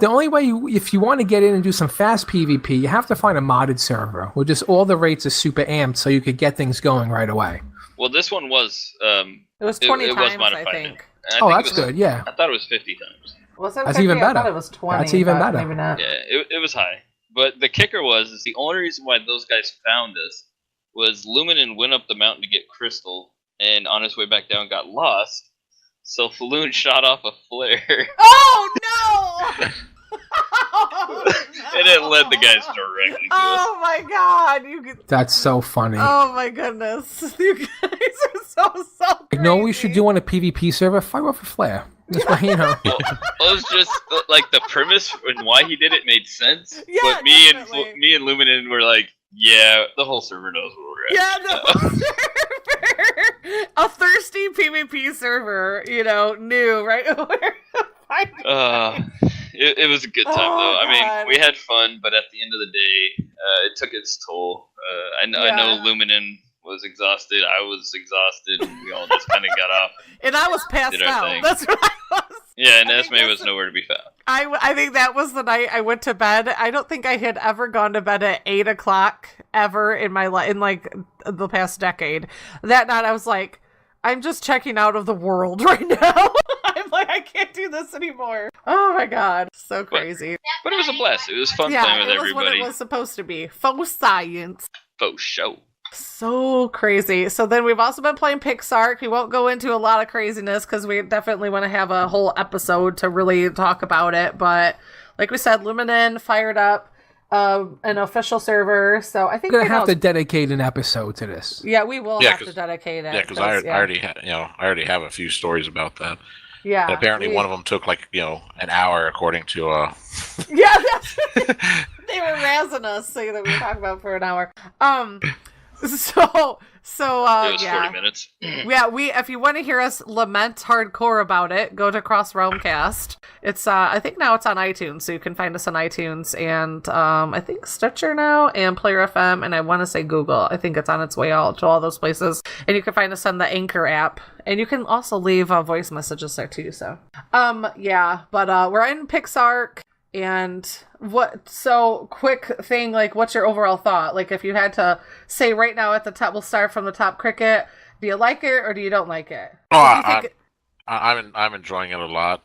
The only way, if you want to get in and do some fast PvP, you have to find a modded server where just all the rates are super amped so you could get things going right away. Well, this one was. It was 20 it times, was modified. I think. Oh, that's good, yeah. I thought it was 50 times. Was it That's 50? even better. I thought it was 20. That's even but better. Maybe not. Yeah, it was high. But the kicker is the only reason why those guys found us was Luminin went up the mountain to get Crystal, and on his way back down got lost. So Falloon shot off a flare. Oh no! And it led the guys directly to us. Oh my god! That's so funny. Oh my goodness! You guys are so crazy. You know what we should do on a PvP server? Fire off a flare. That's why, Well, it was just like the premise and why he did it made sense. Yeah, but me definitely. and Luminin were like, yeah, the whole server knows where we're Yeah, at. the server. A thirsty PvP server, knew right where to find it. It was a good time though. I mean, we had fun, but at the end of the day, it took its toll. I know Luminin was exhausted. I was exhausted, and we all just kind of got off. And I was passed did our out. thing. That's what I was. Yeah, and Esme was nowhere to be found. I think that was the night I went to bed. I don't think I had ever gone to bed at 8 o'clock ever in my life, in like the past decade. That night I was like, I'm just checking out of the world right now. I'm like, I can't do this anymore. Oh my god, so crazy. But it was a blast. It was fun playing with it was everybody. what it was supposed to be. Faux science. Faux show. So crazy. So then we've also been playing Pix Ark. We won't go into a lot of craziness because we definitely want to have a whole episode to really talk about it. But like we said, Luminin fired up an official server. So I think we're gonna have to dedicate an episode to this. Yeah, we will have to dedicate it. Yeah, because I already have a few stories about that. Yeah. And apparently one of them took an hour, according to Yeah, that's they were razzing us saying that we were talking about for an hour. So it was 40 minutes. Yeah, if you want to hear us lament hardcore about it, go to Cross Realmcast. It's I think now it's on iTunes, so you can find us on iTunes and I think Stitcher now and Player FM, and I want to say Google. I think it's on its way out to all those places, and you can find us on the Anchor app, and you can also leave voice messages there too. So but we're in Pix Ark. And quick thing, like, what's your overall thought? Like, if you had to say right now at the top, we'll start from the top, Cricket. Do you like it or do you don't like it? I'm enjoying it a lot.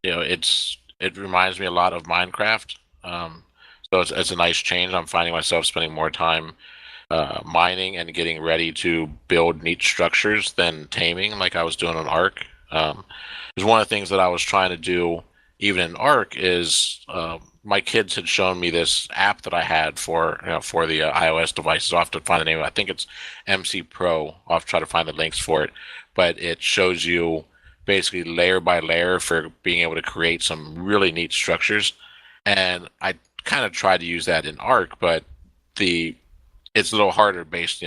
It reminds me a lot of Minecraft. So it's a nice change. I'm finding myself spending more time mining and getting ready to build neat structures than taming, like I was doing on Ark. There's one of the things that I was trying to do even in Ark is my kids had shown me this app that I had for the iOS devices. I'll have to find the name of it. I think it's MC Pro. I'll have to try to find the links for it. But it shows you basically layer by layer for being able to create some really neat structures. And I kind of tried to use that in Ark, but it's a little harder based,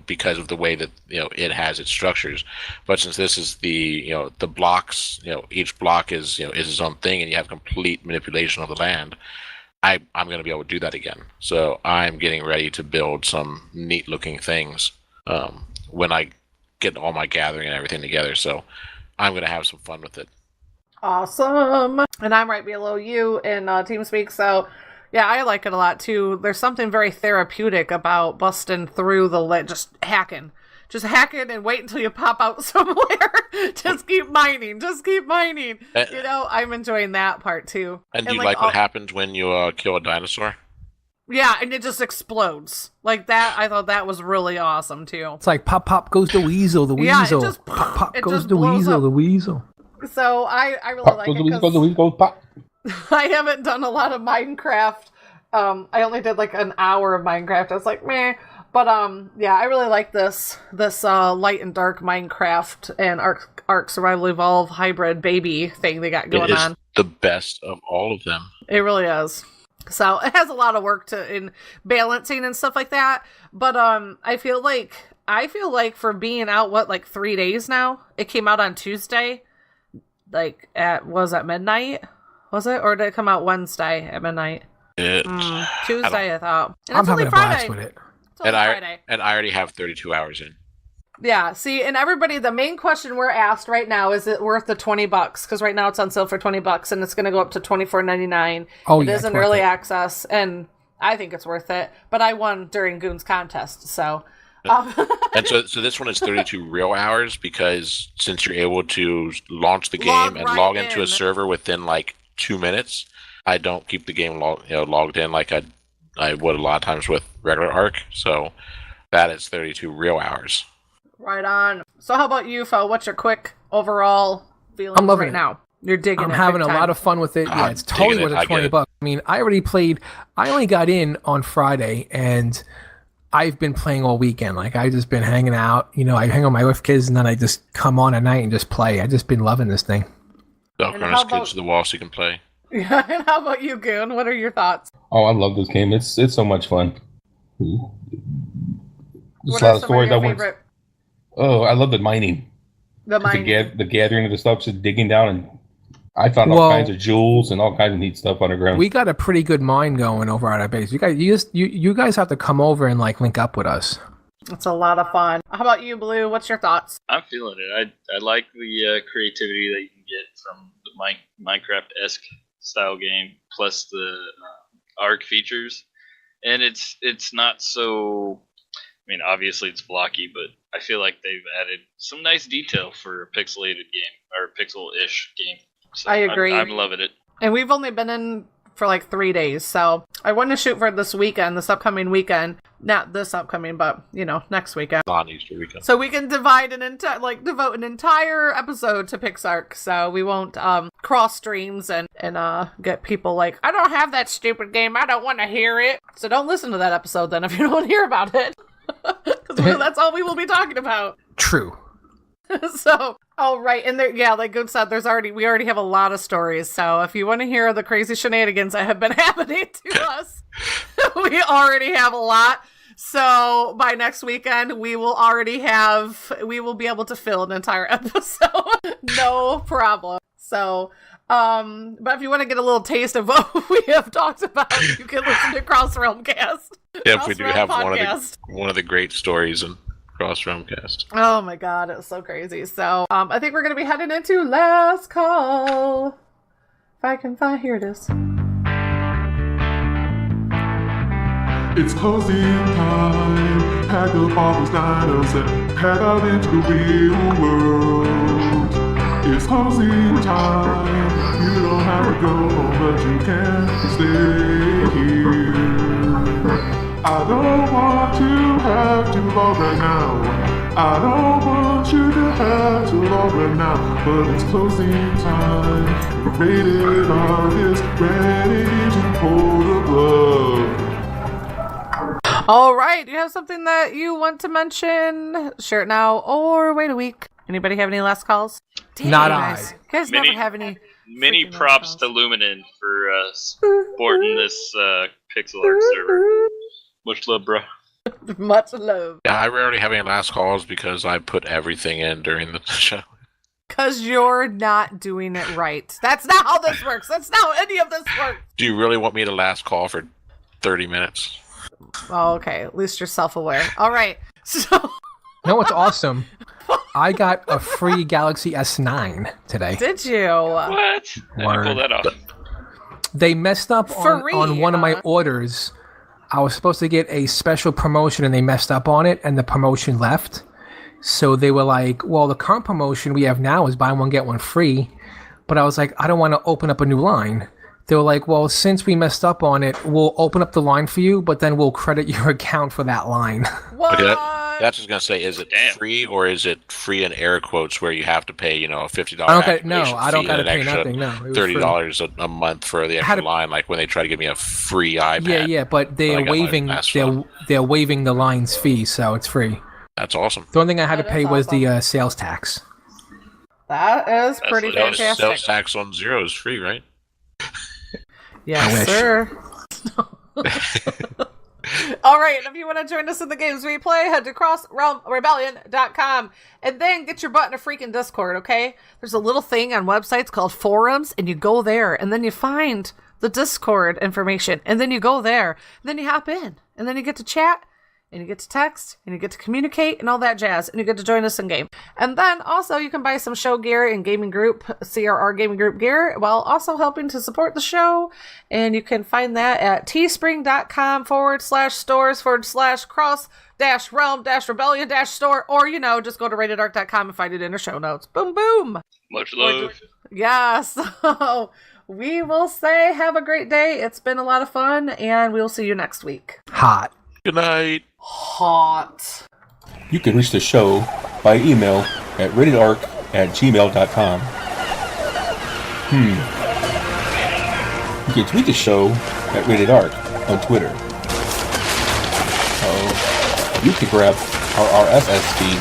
because of the way that it has its structures. But since this is the blocks, each block is its own thing, and you have complete manipulation of the land, I'm going to be able to do that again. So I'm getting ready to build some neat looking things when I get all my gathering and everything together. So I'm going to have some fun with it. Awesome. And I'm right below you in TeamSpeak, so yeah, I like it a lot too. There's something very therapeutic about busting through just hacking and wait until you pop out somewhere. Just keep mining. I'm enjoying that part too. And do you like what happens when you kill a dinosaur? Yeah, and it just explodes like that. I thought that was really awesome too. It's like pop pop goes the weasel, the yeah, weasel. It just, pop pop it goes just the blows weasel, up. the weasel. So I really like it because I haven't done a lot of Minecraft. I only did like an hour of Minecraft. I was like, meh. But I really like this light and dark Minecraft and Ark Survival Evolve hybrid baby thing they got going on. The best of all of them. It really is. So it has a lot of work in balancing and stuff like that. But I feel like for being out 3 days now. It came out on Tuesday, at midnight. Was it, or did it come out Wednesday at midnight? Tuesday, I thought. And I'm having a blast with it. till Friday. And I already have 32 hours in. Yeah, see, and everybody, the main question we're asked right now, is it worth the $20? Because right now it's on sale for $20, and it's going to go up to $24.99. Oh, it yeah, is it's an worth early it. access, and I think it's worth it. But I won during Goon's contest, so... And so this one is 32 real hours because since you're able to launch the game and log into a server within like 2 minutes, I don't keep the game logged in like I would a lot of times with regular Ark. So that is 32 real hours. Right on. So how about you, Fo? What's your quick overall feelings I'm loving right it. now? You're digging I'm it. having big a time. lot of fun with it. Yeah, I'm it's totally digging worth it. the I get $20. it. I mean, I only got in on Friday, and I've been playing all weekend. Like, I just been hanging out. You know, I hang on my with kids, and then I just come on at night and just play. I just been loving this thing. Don't run his kids to the wall so you can play. Yeah, and how about you, Goon? What are your thoughts? Oh, I love this game. It's so much fun. What There's a lot are of some stories of your I want. favorite? Oh, I love the mining. The mining. The gathering of the stuff, just digging down, and I found all Well- kinds of jewels and all kinds of neat stuff underground. We got a pretty good mine going over at our base. You guys have to come over and like link up with us. It's a lot of fun. How about you, Blue? What's your thoughts? I'm feeling it. I like the creativity that you can get from the Minecraft-esque style game, plus the Ark features, and it's not so. I mean, obviously it's blocky, but I feel like they've added some nice detail for a pixelated game or pixel-ish game. So I agree. I'm loving it. And we've only been in for like 3 days, so I want to shoot for this upcoming weekend. Not this upcoming, but next weekend. Non-Easter weekend. So we can devote an entire episode to Pix Ark, so we won't cross streams and get people like, I don't have that stupid game, I don't want to hear it. So don't listen to that episode then if you don't want to hear about it. Because that's all we will be talking about. True. So, all right, and like Good said, we already have a lot of stories. So, if you want to hear the crazy shenanigans that have been happening to us, we already have a lot. So, by next weekend, we will be able to fill an entire episode, no problem. So, but if you want to get a little taste of what we have talked about, you can listen to Cross Realm Cast. Yep, we do have podcast. one of the great stories in Cross Realm Cast. Oh my god, it's so crazy. So, I think we're going to be heading into last call. If I can find, here it is. It's closing time. Pack up all those dinos and head out into the real world. It's closing time. You don't have to go home, but you can stay here. I don't want to have to log right now. I don't want you to have to log right now. But it's closing time. Rated R is ready to pull the plug. All right, do you have something that you want to mention? Share it now or wait a week. Anybody have any last calls? Damn, Not guys. You guys never have any. Many freaking props last to Luminin for supporting this Pixel Ark server. Much love, bro. calls. Much love. Yeah, I rarely have any last calls because I put everything in during the show. Because you're not doing it right. That's not how this works. That's not how any of this works. Do you really want me to last call for 30 minutes? Oh, okay. At least you're self-aware. All right. So. You know what's awesome? I got a free Galaxy S9 today. Did you? What? How did you pull that off? They messed up Free, on one of my orders. I was supposed to get a special promotion and they messed up on it and the promotion left. So they were like, well, the current promotion we have now is buy one, get one free. But I was like, I don't want to open up a new line. They were like, well, since we messed up on it, we'll open up the line for you, but then we'll credit your account for that line. What? Okay, that's just gonna say, is it free or is it free in air quotes where you have to pay, a $50 I don't gotta pay nothing. No, it was free. $30 a month for the extra line, like when they try to give me a free iPad. Yeah, but they're waiving the line's fee, so it's free. That's awesome. The only thing I had to That pay is was awesome. the sales tax. That is pretty fantastic. Sales tax on Zero is free, right? Yes, sir. All right, and if you want to join us in the games we play, head to crossrealmrebellion.com and then get your butt in a freaking Discord, okay? There's a little thing on websites called forums, and you go there, and then you find the Discord information, and then you go there, and then you hop in, and then you get to chat, and you get to text, and you get to communicate, and all that jazz, and you get to join us in game. And then also you can buy some show gear in Gaming Group, CRR Gaming Group gear, while also helping to support the show. And you can find that at teespring.com/stores/cross-realm-rebellion-store, or, just go to ratedark.com and find it in our show notes. Boom, boom. Much love. Yeah, so we will say have a great day. It's been a lot of fun, and we'll see you next week. Hot. Good night. Hot. You can reach the show by email at ratedark@gmail.com. You can tweet the show at ratedark on Twitter. You can grab our RSS feed,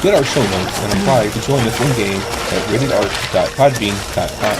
get our show notes, and apply to join us in-game at ratedark.podbean.com.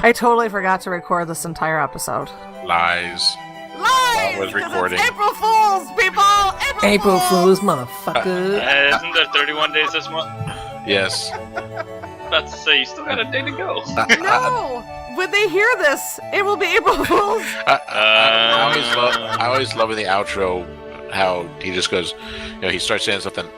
I totally forgot to record this entire episode. Lies. Lies! Was 'Cause recording. it's April Fools, people! April Fools, motherfucker. Isn't there 31 days this month? Yes. About to say, you still got a day to go. No! When they hear this, it will be April Fools. I always love in the outro how he just goes, he starts saying something,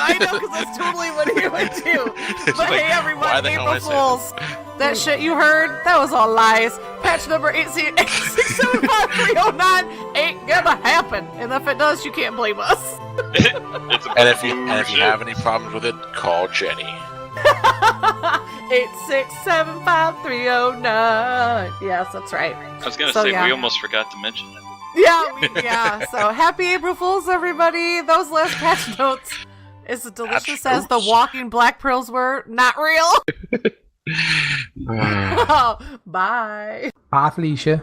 I know, because that's totally what he would do. But like, hey, everyone, why the hell April I say Fools. That shit you heard, that was all lies. Patch number 8675309 ain't gonna happen. And if it does, you can't blame us. and if you have any problems with it, call Jenny. 8675309. Yes, that's right. I was gonna say, we almost forgot to mention it. Yeah. So happy April Fools, everybody. Those last patch notes, as delicious as the walking black pearls were, not real. Bye. Bye, Felicia.